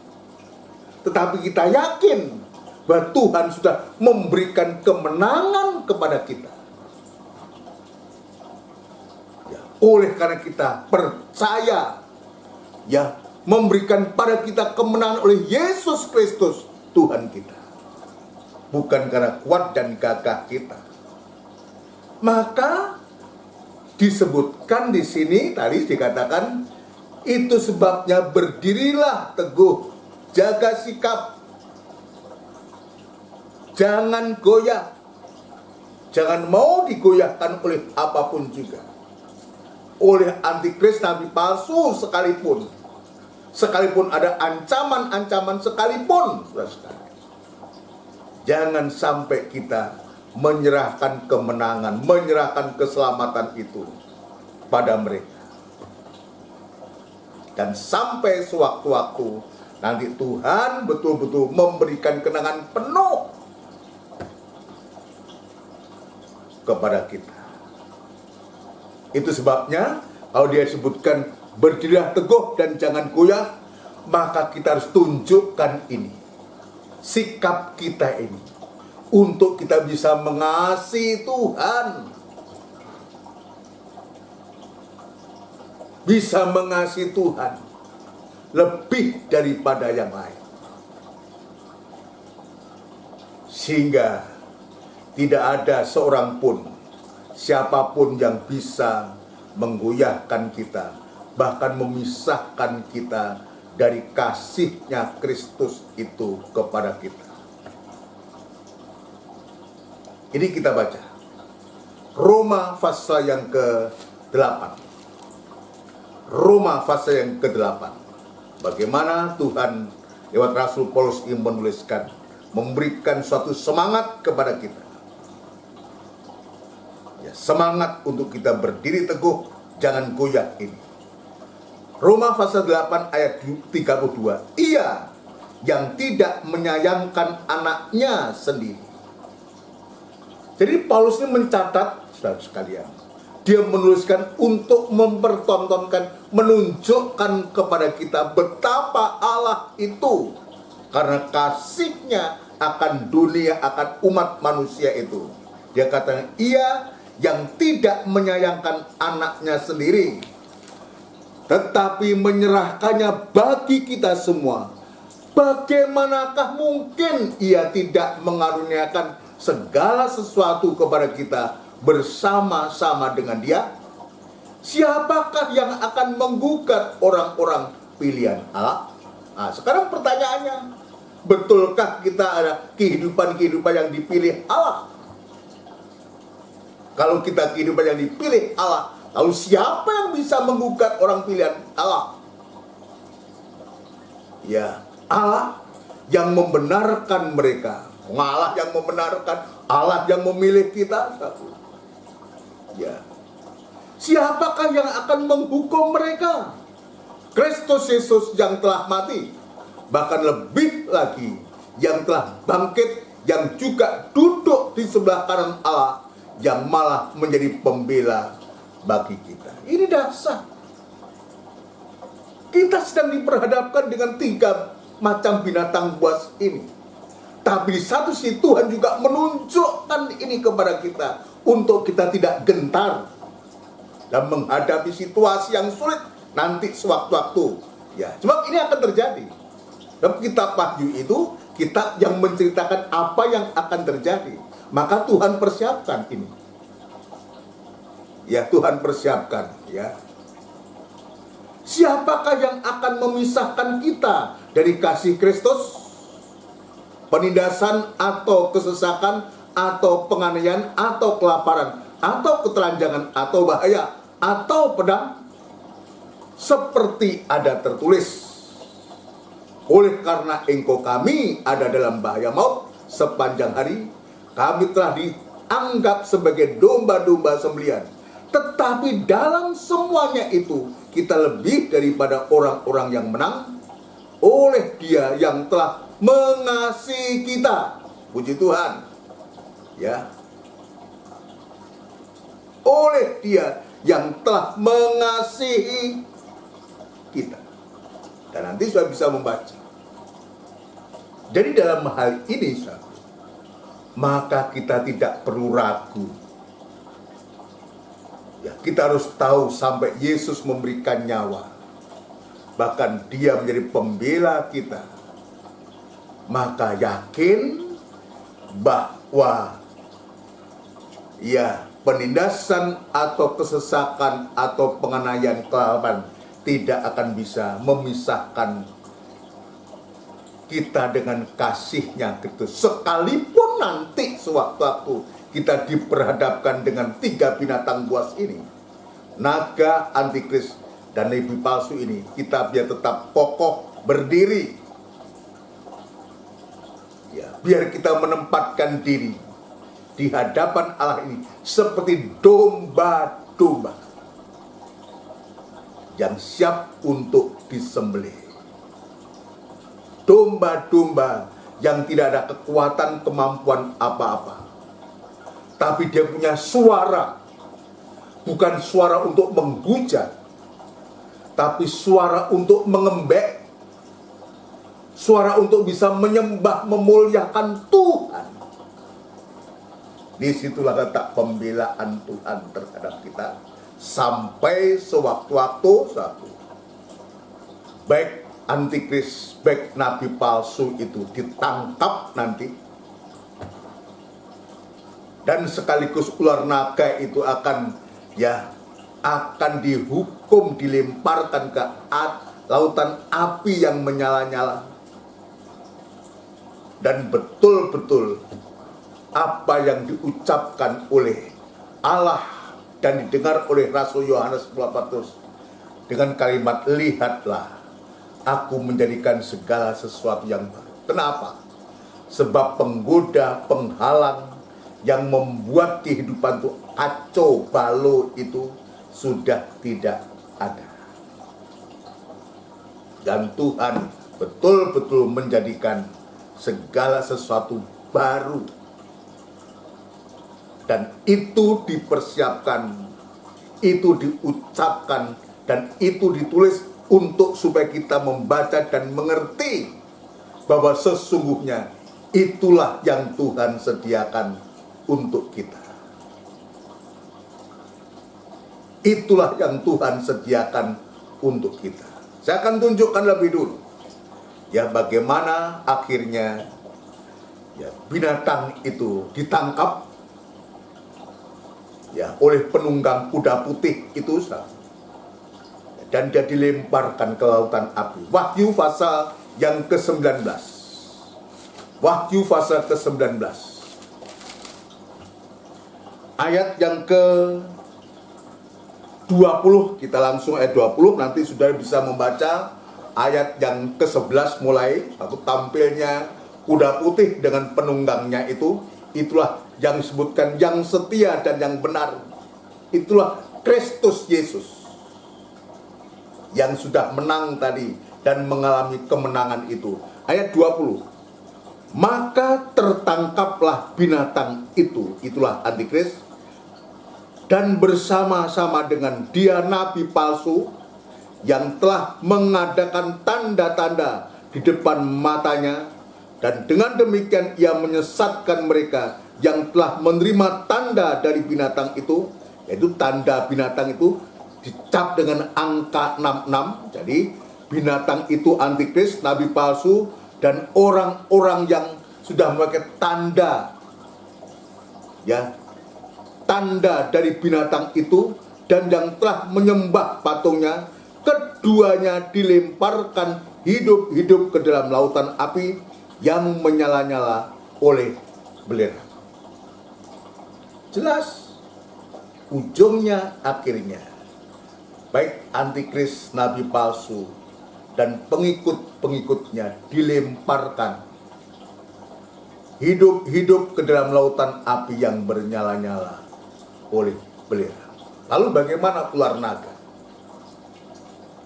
Tetapi kita yakin bahwa Tuhan sudah memberikan kemenangan kepada kita. Ya, oleh karena kita percaya, ya, memberikan pada kita kemenangan oleh Yesus Kristus, Tuhan kita. Bukan karena kuat dan gagah kita. Maka disebutkan di sini tadi dikatakan, itu sebabnya berdirilah teguh, jaga sikap, jangan goyah, jangan mau digoyahkan oleh apapun juga, oleh antikris nabi palsu sekalipun ada ancaman-ancaman sekalipun, jangan sampai kita menyerahkan kemenangan, menyerahkan keselamatan itu pada mereka. Dan sampai sewaktu-waktu nanti Tuhan betul-betul memberikan kenangan penuh kepada kita. Itu sebabnya kalau dia sebutkan berdirilah teguh dan jangan goyah, maka kita harus tunjukkan ini, sikap kita ini, untuk kita bisa mengasihi Tuhan, bisa mengasihi Tuhan lebih daripada yang lain, sehingga tidak ada seorang pun, siapapun yang bisa menggoyahkan kita, bahkan memisahkan kita dari kasihnya Kristus itu kepada kita. Ini kita baca Roma pasal yang ke-8. Roma pasal yang ke-8. Bagaimana Tuhan lewat Rasul Paulus ini menuliskan, memberikan suatu semangat kepada kita. Ya, semangat untuk kita berdiri teguh, jangan goyah ini. Roma pasal 8 ayat 32. Ia yang tidak menyayangkan anaknya sendiri. Jadi Paulus ini mencatat, saudara sekalian, dia menuliskan untuk mempertontonkan, menunjukkan kepada kita betapa Allah itu, karena kasihnya akan dunia, akan umat manusia itu. Dia katakan, ia yang tidak menyayangkan anaknya sendiri, tetapi menyerahkannya bagi kita semua. Bagaimanakah mungkin ia tidak mengaruniakan segala sesuatu kepada kita bersama-sama dengan dia? Siapakah yang akan menggugat orang-orang pilihan Allah? Nah, sekarang pertanyaannya, betulkah kita ada kehidupan-kehidupan yang dipilih Allah? Kalau kita kehidupan yang dipilih Allah, lalu siapa yang bisa menggugat orang pilihan Allah? Ya, Allah yang membenarkan mereka. Allah yang membenarkan, Allah yang memilih kita. Ya. Siapakah yang akan menghukum mereka? Kristus Yesus yang telah mati, bahkan lebih lagi yang telah bangkit, yang juga duduk di sebelah kanan Allah, yang malah menjadi pembela bagi kita. Ini dasar. Kita sedang diperhadapkan dengan 3 macam binatang buas ini. Tapi di satu sisi Tuhan juga menunjukkan ini kepada kita, untuk kita tidak gentar dan menghadapi situasi yang sulit nanti sewaktu-waktu. Ya, sebab ini akan terjadi. Dalam kitab Wahyu itu, kitab yang menceritakan apa yang akan terjadi. Maka Tuhan persiapkan ini. Ya, Tuhan persiapkan, ya. Siapakah yang akan memisahkan kita dari kasih Kristus? Penindasan atau kesesakan atau penganiayaan atau kelaparan atau ketelanjangan atau bahaya atau pedang? Seperti ada tertulis, oleh karena engkau kami ada dalam bahaya maut sepanjang hari, kami telah dianggap sebagai domba-domba sembelihan. Tetapi dalam semuanya itu kita lebih daripada orang-orang yang menang oleh Dia yang telah mengasihi kita. Puji Tuhan. Ya. Oleh Dia yang telah mengasihi kita. Dan nanti sudah bisa membaca. Jadi dalam hal ini, maka kita tidak perlu ragu. Ya, kita harus tahu sampai Yesus memberikan nyawa. Bahkan Dia menjadi pembela kita. Maka yakin bahwa ya, penindasan atau kesesakan atau penganiayaan kelaparan tidak akan bisa memisahkan kita dengan kasih-Nya Kristus. Sekalipun nanti sewaktu-waktu kita diperhadapkan dengan 3 binatang buas ini, naga, antikris, dan nabi palsu ini, kita biar tetap kokoh berdiri. Ya, biar kita menempatkan diri di hadapan Allah ini seperti domba-domba yang siap untuk disembelih. Domba-domba yang tidak ada kekuatan kemampuan apa-apa, tapi dia punya suara. Bukan suara untuk menghujat, tapi suara untuk mengembek, suara untuk bisa menyembah, memuliakan Tuhan. Disitulah letak pembelaan Tuhan terhadap kita sampai sewaktu-waktu satu, baik antikris, baik nabi palsu itu ditangkap nanti, dan sekaligus ular naga itu akan dihukum, dilemparkan ke lautan api yang menyala-nyala. Dan betul-betul apa yang diucapkan oleh Allah dan didengar oleh Rasul Yohanes Pembaptis dengan kalimat, lihatlah aku menjadikan segala sesuatu yang baru. Kenapa? Sebab penggoda, penghalang yang membuat kehidupan itu kacau balau itu sudah tidak ada. Dan Tuhan betul-betul menjadikan segala sesuatu baru. Dan itu dipersiapkan, itu diucapkan, dan itu ditulis untuk supaya kita membaca dan mengerti bahwa sesungguhnya itulah yang Tuhan sediakan untuk kita. Itulah yang Tuhan sediakan untuk kita. Saya akan tunjukkan lebih dulu ya bagaimana akhirnya ya binatang itu ditangkap ya oleh penunggang kuda putih itu, dan dia dilemparkan ke lautan api. Wahyu pasal yang ke-19. Wahyu pasal ke-19. Ayat yang ke-20, kita langsung ayat 20, nanti sudah bisa membaca ayat yang ke-11 mulai, atau tampilnya kuda putih dengan penunggangnya itu, itulah yang disebutkan yang setia dan yang benar. Itulah Kristus Yesus yang sudah menang tadi dan mengalami kemenangan itu. Ayat 20. Maka tertangkaplah binatang itu, itulah antikris, dan bersama-sama dengan dia nabi palsu yang telah mengadakan tanda-tanda di depan matanya, dan dengan demikian ia menyesatkan mereka yang telah menerima tanda dari binatang itu, yaitu tanda binatang itu dicap dengan angka 66. Jadi binatang itu antikris, nabi palsu, dan orang-orang yang sudah memakai tanda ya, tanda dari binatang itu dan yang telah menyembah patungnya, keduanya dilemparkan hidup-hidup ke dalam lautan api yang menyala-nyala oleh belerang. Jelas ujungnya, akhirnya baik antikris, nabi palsu, dan pengikut-pengikutnya dilemparkan hidup-hidup ke dalam lautan api yang bernyala-nyala oleh belerang. Lalu bagaimana ular naga,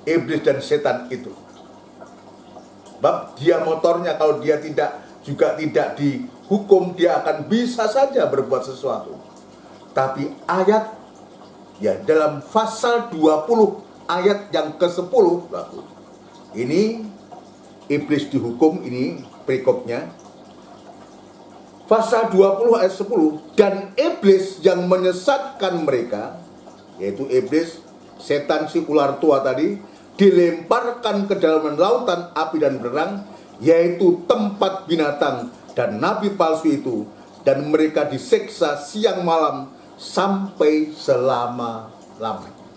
iblis dan setan itu? Bab dia motornya, kalau dia tidak dihukum, dia akan bisa saja berbuat sesuatu. Tapi ayat, ya dalam pasal 20 ayat yang ke-10, ini iblis dihukum, ini perikopnya. Pasal 20 ayat 10, dan iblis yang menyesatkan mereka, yaitu iblis, setan, si ular tua tadi, dilemparkan ke dalam lautan api dan belerang, yaitu tempat binatang dan nabi palsu itu, dan mereka disiksa siang malam sampai selama-lamanya.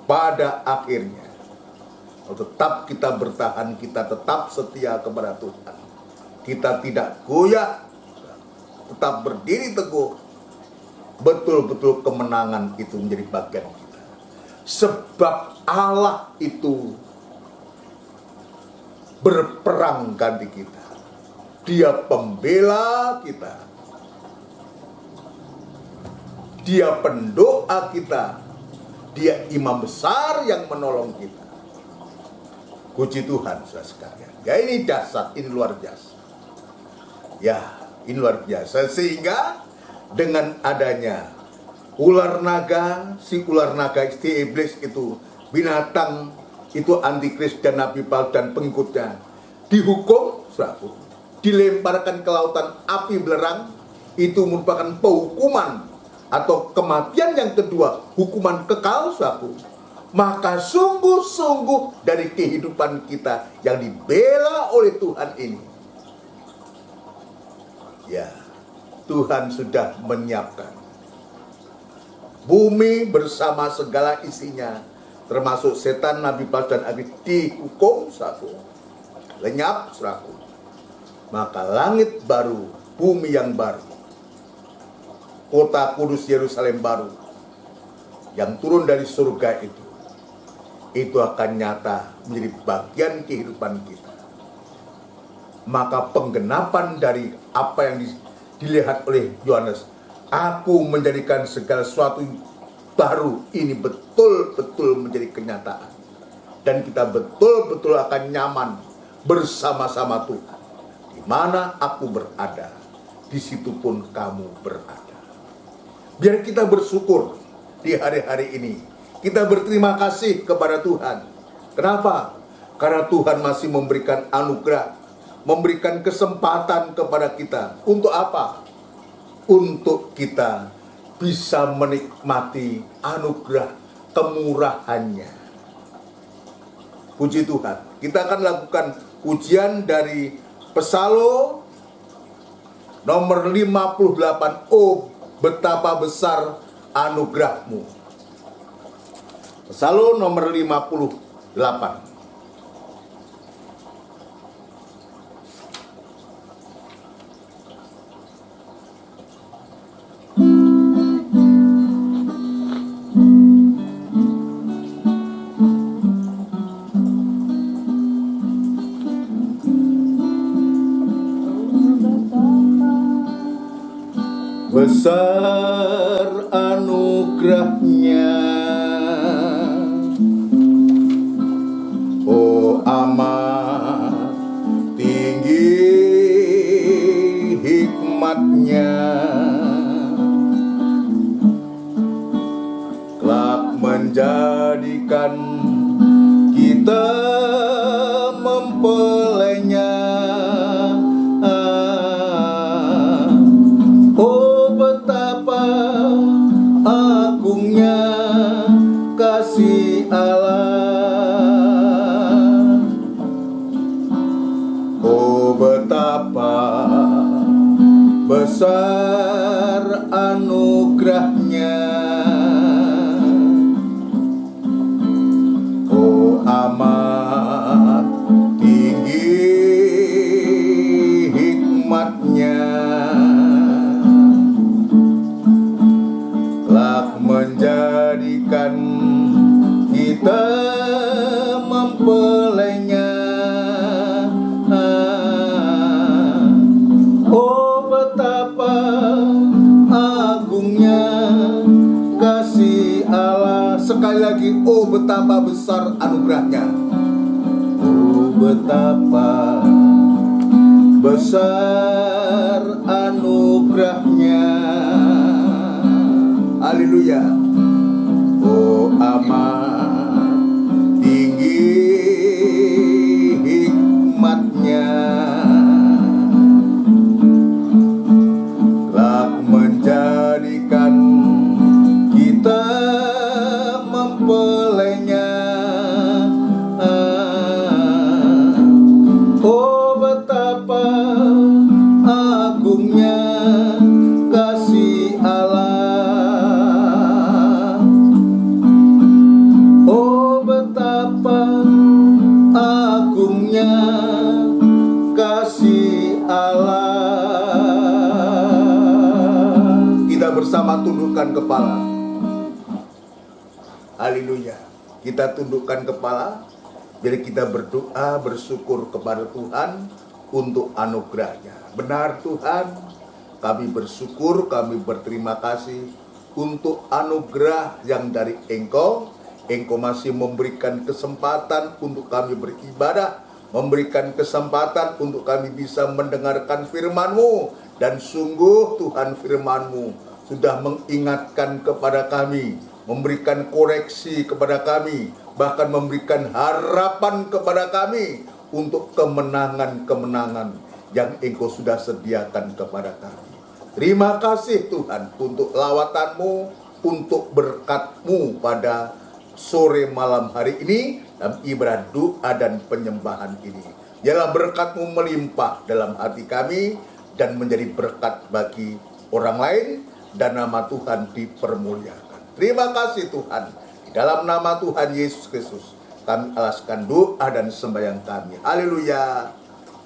Pada akhirnya, tetap kita bertahan, kita tetap setia kepada Tuhan, kita tidak goyah, tetap berdiri teguh, betul-betul kemenangan itu menjadi bagian kita. Sebab Allah itu berperang ganti kita. Dia pembela kita. Dia pendoa kita. Dia imam besar yang menolong kita. Puji Tuhan, saudara sekalian. Ya, ini dahsyat, ini luar biasa. Ya, ini luar biasa. Sehingga dengan adanya ular naga, si ular naga, si iblis itu, binatang itu, antikris dan nabi palsu dan pengikutnya, dihukum, dilemparkan ke lautan api belerang. Itu merupakan penghukuman atau kematian yang kedua, hukuman kekal, Maka sungguh-sungguh dari kehidupan kita yang dibela oleh Tuhan ini, ya, Tuhan sudah menyiapkan bumi bersama segala isinya, termasuk setan, nabi palsu dan iblis, dihukum, lenyap, Maka langit baru, bumi yang baru, kota kudus Yerusalem baru yang turun dari surga itu akan nyata menjadi bagian kehidupan kita. Maka penggenapan dari apa yang dilihat oleh Yohanes, aku menjadikan segala sesuatu baru, ini betul-betul menjadi kenyataan. Dan kita betul-betul akan nyaman bersama-sama Tuhan. Di mana aku berada, di situ pun kamu berada. Biar kita bersyukur di hari-hari ini. Kita berterima kasih kepada Tuhan. Kenapa? Karena Tuhan masih memberikan anugerah, memberikan kesempatan kepada kita. Untuk apa? Untuk kita bisa menikmati anugerah kemurahannya. Puji Tuhan. Kita akan lakukan ujian dari Psalm nomor 58. Oh, betapa besar anugerahmu. Psalm nomor 58. Besar anugerahnya, oh amat tinggi hikmatnya, kelak menjadikan kita mempelainya. Kasih Allah, oh betapa besar anugerahnya, anugerahnya telah menjadikan kita mempelainya. Oh betapa agungnya kasih Allah. Sekali lagi, oh betapa besar anugerahnya. Oh betapa besar anugerahnya. Haleluya. Oh amat tinggi hikmatnya, telah menjadikan kita mempelainya. Oh betapa agungnya kasih Allah. Oh betapa agungnya kasih Allah. Kita bersama tundukkan kepala. Haleluya. Kita tundukkan kepala. Jadi kita berdoa, bersyukur kepada Tuhan untuk anugerahnya. Benar Tuhan, kami bersyukur, kami berterima kasih untuk anugerah yang dari Engkau. Engkau masih memberikan kesempatan untuk kami beribadah, memberikan kesempatan untuk kami bisa mendengarkan firman-Mu. Dan sungguh Tuhan, firman-Mu sudah mengingatkan kepada kami, memberikan koreksi kepada kami, bahkan memberikan harapan kepada kami untuk kemenangan-kemenangan yang Engkau sudah sediakan kepada kami. Terima kasih Tuhan untuk lawatan-Mu, untuk berkat-Mu pada sore malam hari ini dalam ibadah doa dan penyembahan ini. Biarlah berkat-Mu melimpah dalam hati kami dan menjadi berkat bagi orang lain, dan nama Tuhan dipermuliakan. Terima kasih Tuhan. Dalam nama Tuhan Yesus Kristus kami alaskan doa dan sembahyang kami. Haleluya.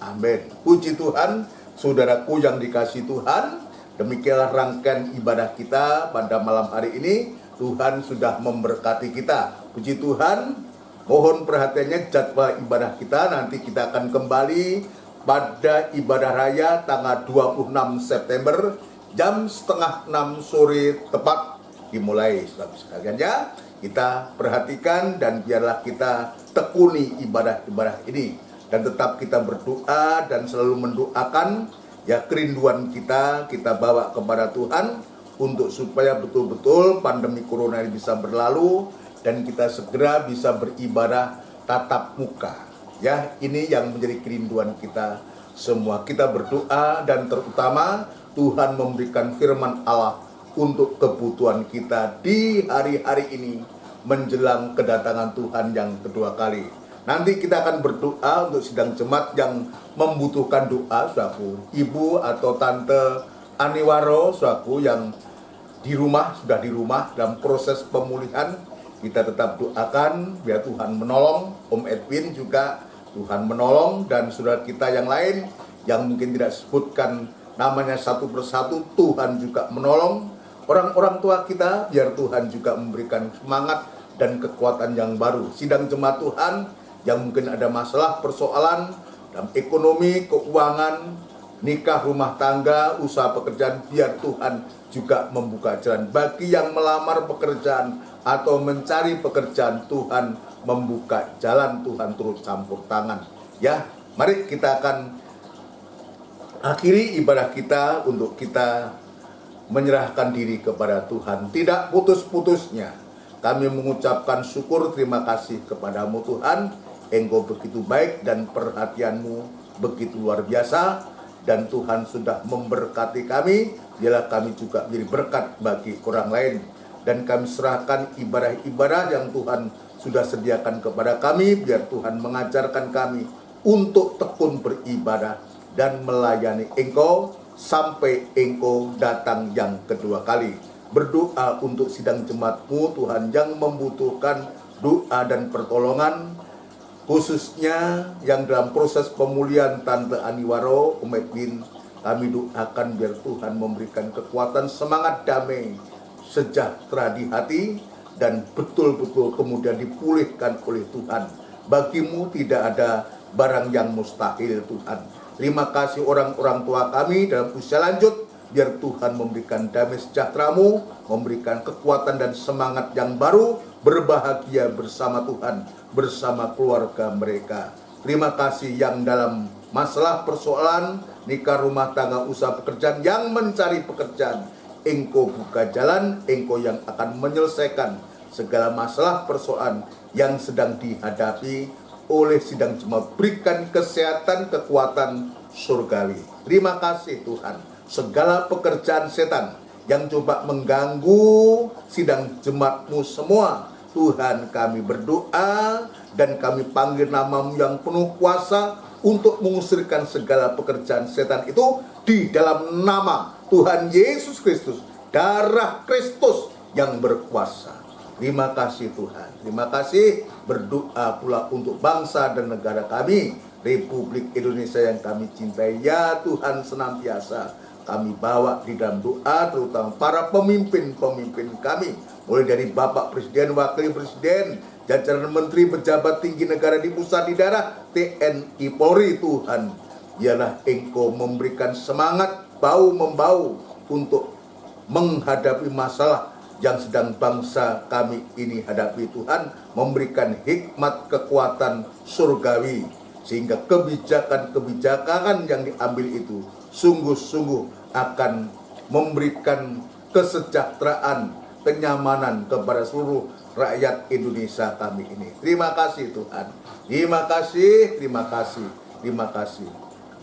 Amin. Puji Tuhan, saudaraku yang dikasihi Tuhan. Demikianlah rangkaian ibadah kita pada malam hari ini. Tuhan sudah memberkati kita. Puji Tuhan. Mohon perhatiannya jadwal ibadah kita. Nanti kita akan kembali pada ibadah raya tanggal 26 September jam 5:30 sore tepat dimulai. Saudara sekalian ya. Kita perhatikan dan biarlah kita tekuni ibadah-ibadah ini. Dan tetap kita berdoa dan selalu mendoakan ya kerinduan kita bawa kepada Tuhan untuk supaya betul-betul pandemi corona ini bisa berlalu dan kita segera bisa beribadah tatap muka. Ya, ini yang menjadi kerinduan kita semua. Kita berdoa dan terutama Tuhan memberikan firman Allah untuk kebutuhan kita di hari-hari ini menjelang kedatangan Tuhan yang kedua kali. Nanti kita akan berdoa untuk sidang jemaat yang membutuhkan doa, saudaraku. Ibu atau Tante Aniwaro, saudaraku, yang sudah di rumah dalam proses pemulihan. Kita tetap doakan biar Tuhan menolong. Om Edwin juga Tuhan menolong, dan saudara kita yang lain yang mungkin tidak sebutkan namanya satu persatu, Tuhan juga menolong. Orang-orang tua kita biar Tuhan juga memberikan semangat dan kekuatan yang baru. Sidang jemaat Tuhan yang mungkin ada masalah persoalan dalam ekonomi, keuangan, nikah, rumah tangga, usaha pekerjaan, biar Tuhan juga membuka jalan. Bagi yang melamar pekerjaan atau mencari pekerjaan, Tuhan membuka jalan, Tuhan turut campur tangan. Ya, mari kita akan akhiri ibadah kita untuk kita menyerahkan diri kepada Tuhan. Tidak putus-putusnya kami mengucapkan syukur, terima kasih kepadamu Tuhan. Engkau begitu baik dan perhatianmu begitu luar biasa. Dan Tuhan sudah memberkati kami, biarlah kami juga menjadi berkat bagi orang lain. Dan kami serahkan ibadah-ibadah yang Tuhan sudah sediakan kepada kami, biar Tuhan mengajarkan kami untuk tekun beribadah dan melayani Engkau sampai Engkau datang yang kedua kali. Berdoa untuk sidang jemaat-Mu Tuhan yang membutuhkan doa dan pertolongan, khususnya yang dalam proses pemulihan Tante Aniwaro, Om Edwin, Kami doakan biar Tuhan memberikan kekuatan, semangat, damai, sejahtera di hati, dan betul-betul kemudian dipulihkan oleh Tuhan. Bagimu tidak ada barang yang mustahil, Tuhan. Terima kasih orang-orang tua kami dalam usia lanjut, biar Tuhan memberikan damai sejahtera-Mu, memberikan kekuatan dan semangat yang baru, berbahagia bersama Tuhan, bersama keluarga mereka. Terima kasih yang dalam masalah persoalan nikah, rumah tangga, usaha, pekerjaan, yang mencari pekerjaan, Engkau buka jalan, Engkau yang akan menyelesaikan segala masalah persoalan yang sedang dihadapi oleh sidang jemaat. Berikan kesehatan, kekuatan surgawi. Terima kasih Tuhan. Segala pekerjaan setan yang coba mengganggu sidang jemaat-Mu semua, Tuhan, kami berdoa dan kami panggil nama-Mu yang penuh kuasa untuk mengusirkan segala pekerjaan setan itu di dalam nama Tuhan Yesus Kristus, darah Kristus yang berkuasa. Terima kasih Tuhan. Terima kasih. Berdoa pula untuk bangsa dan negara kami, Republik Indonesia yang kami cintai. Ya Tuhan, senantiasa kami bawa di dalam doa, terutama para pemimpin-pemimpin kami, mulai dari Bapak Presiden, Wakil Presiden, jajaran menteri, pejabat tinggi negara di pusat, di daerah, TNI, Polri. Tuhan, biarlah Engkau memberikan semangat bau-membau untuk menghadapi masalah yang sedang bangsa kami ini hadapi. Tuhan, memberikan hikmat, kekuatan surgawi, sehingga kebijakan-kebijakan yang diambil itu sungguh-sungguh akan memberikan kesejahteraan, kenyamanan kepada seluruh rakyat Indonesia kami ini. Terima kasih Tuhan. Terima kasih, terima kasih, terima kasih.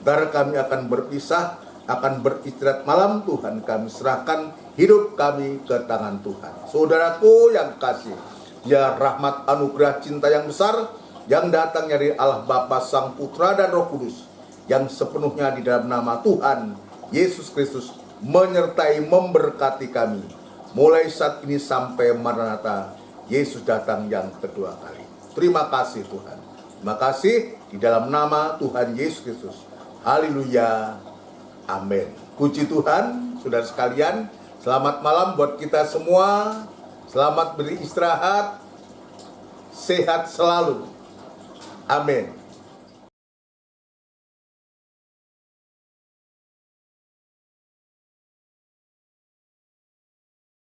Ntar kami akan berpisah, akan beristirahat malam. Tuhan, kami serahkan hidup kami ke tangan Tuhan. Saudaraku yang kasih, ya rahmat, anugerah, cinta yang besar yang datang dari Allah Bapa, Sang Putra dan Roh Kudus, yang sepenuhnya di dalam nama Tuhan Yesus Kristus menyertai, memberkati kami mulai saat ini sampai Maranatha, Yesus datang yang kedua kali. Terima kasih Tuhan. Terima kasih di dalam nama Tuhan Yesus Kristus. Haleluya. Amin. Puji Tuhan, saudara sekalian. Selamat malam buat kita semua. Selamat beristirahat. Sehat selalu. Amin.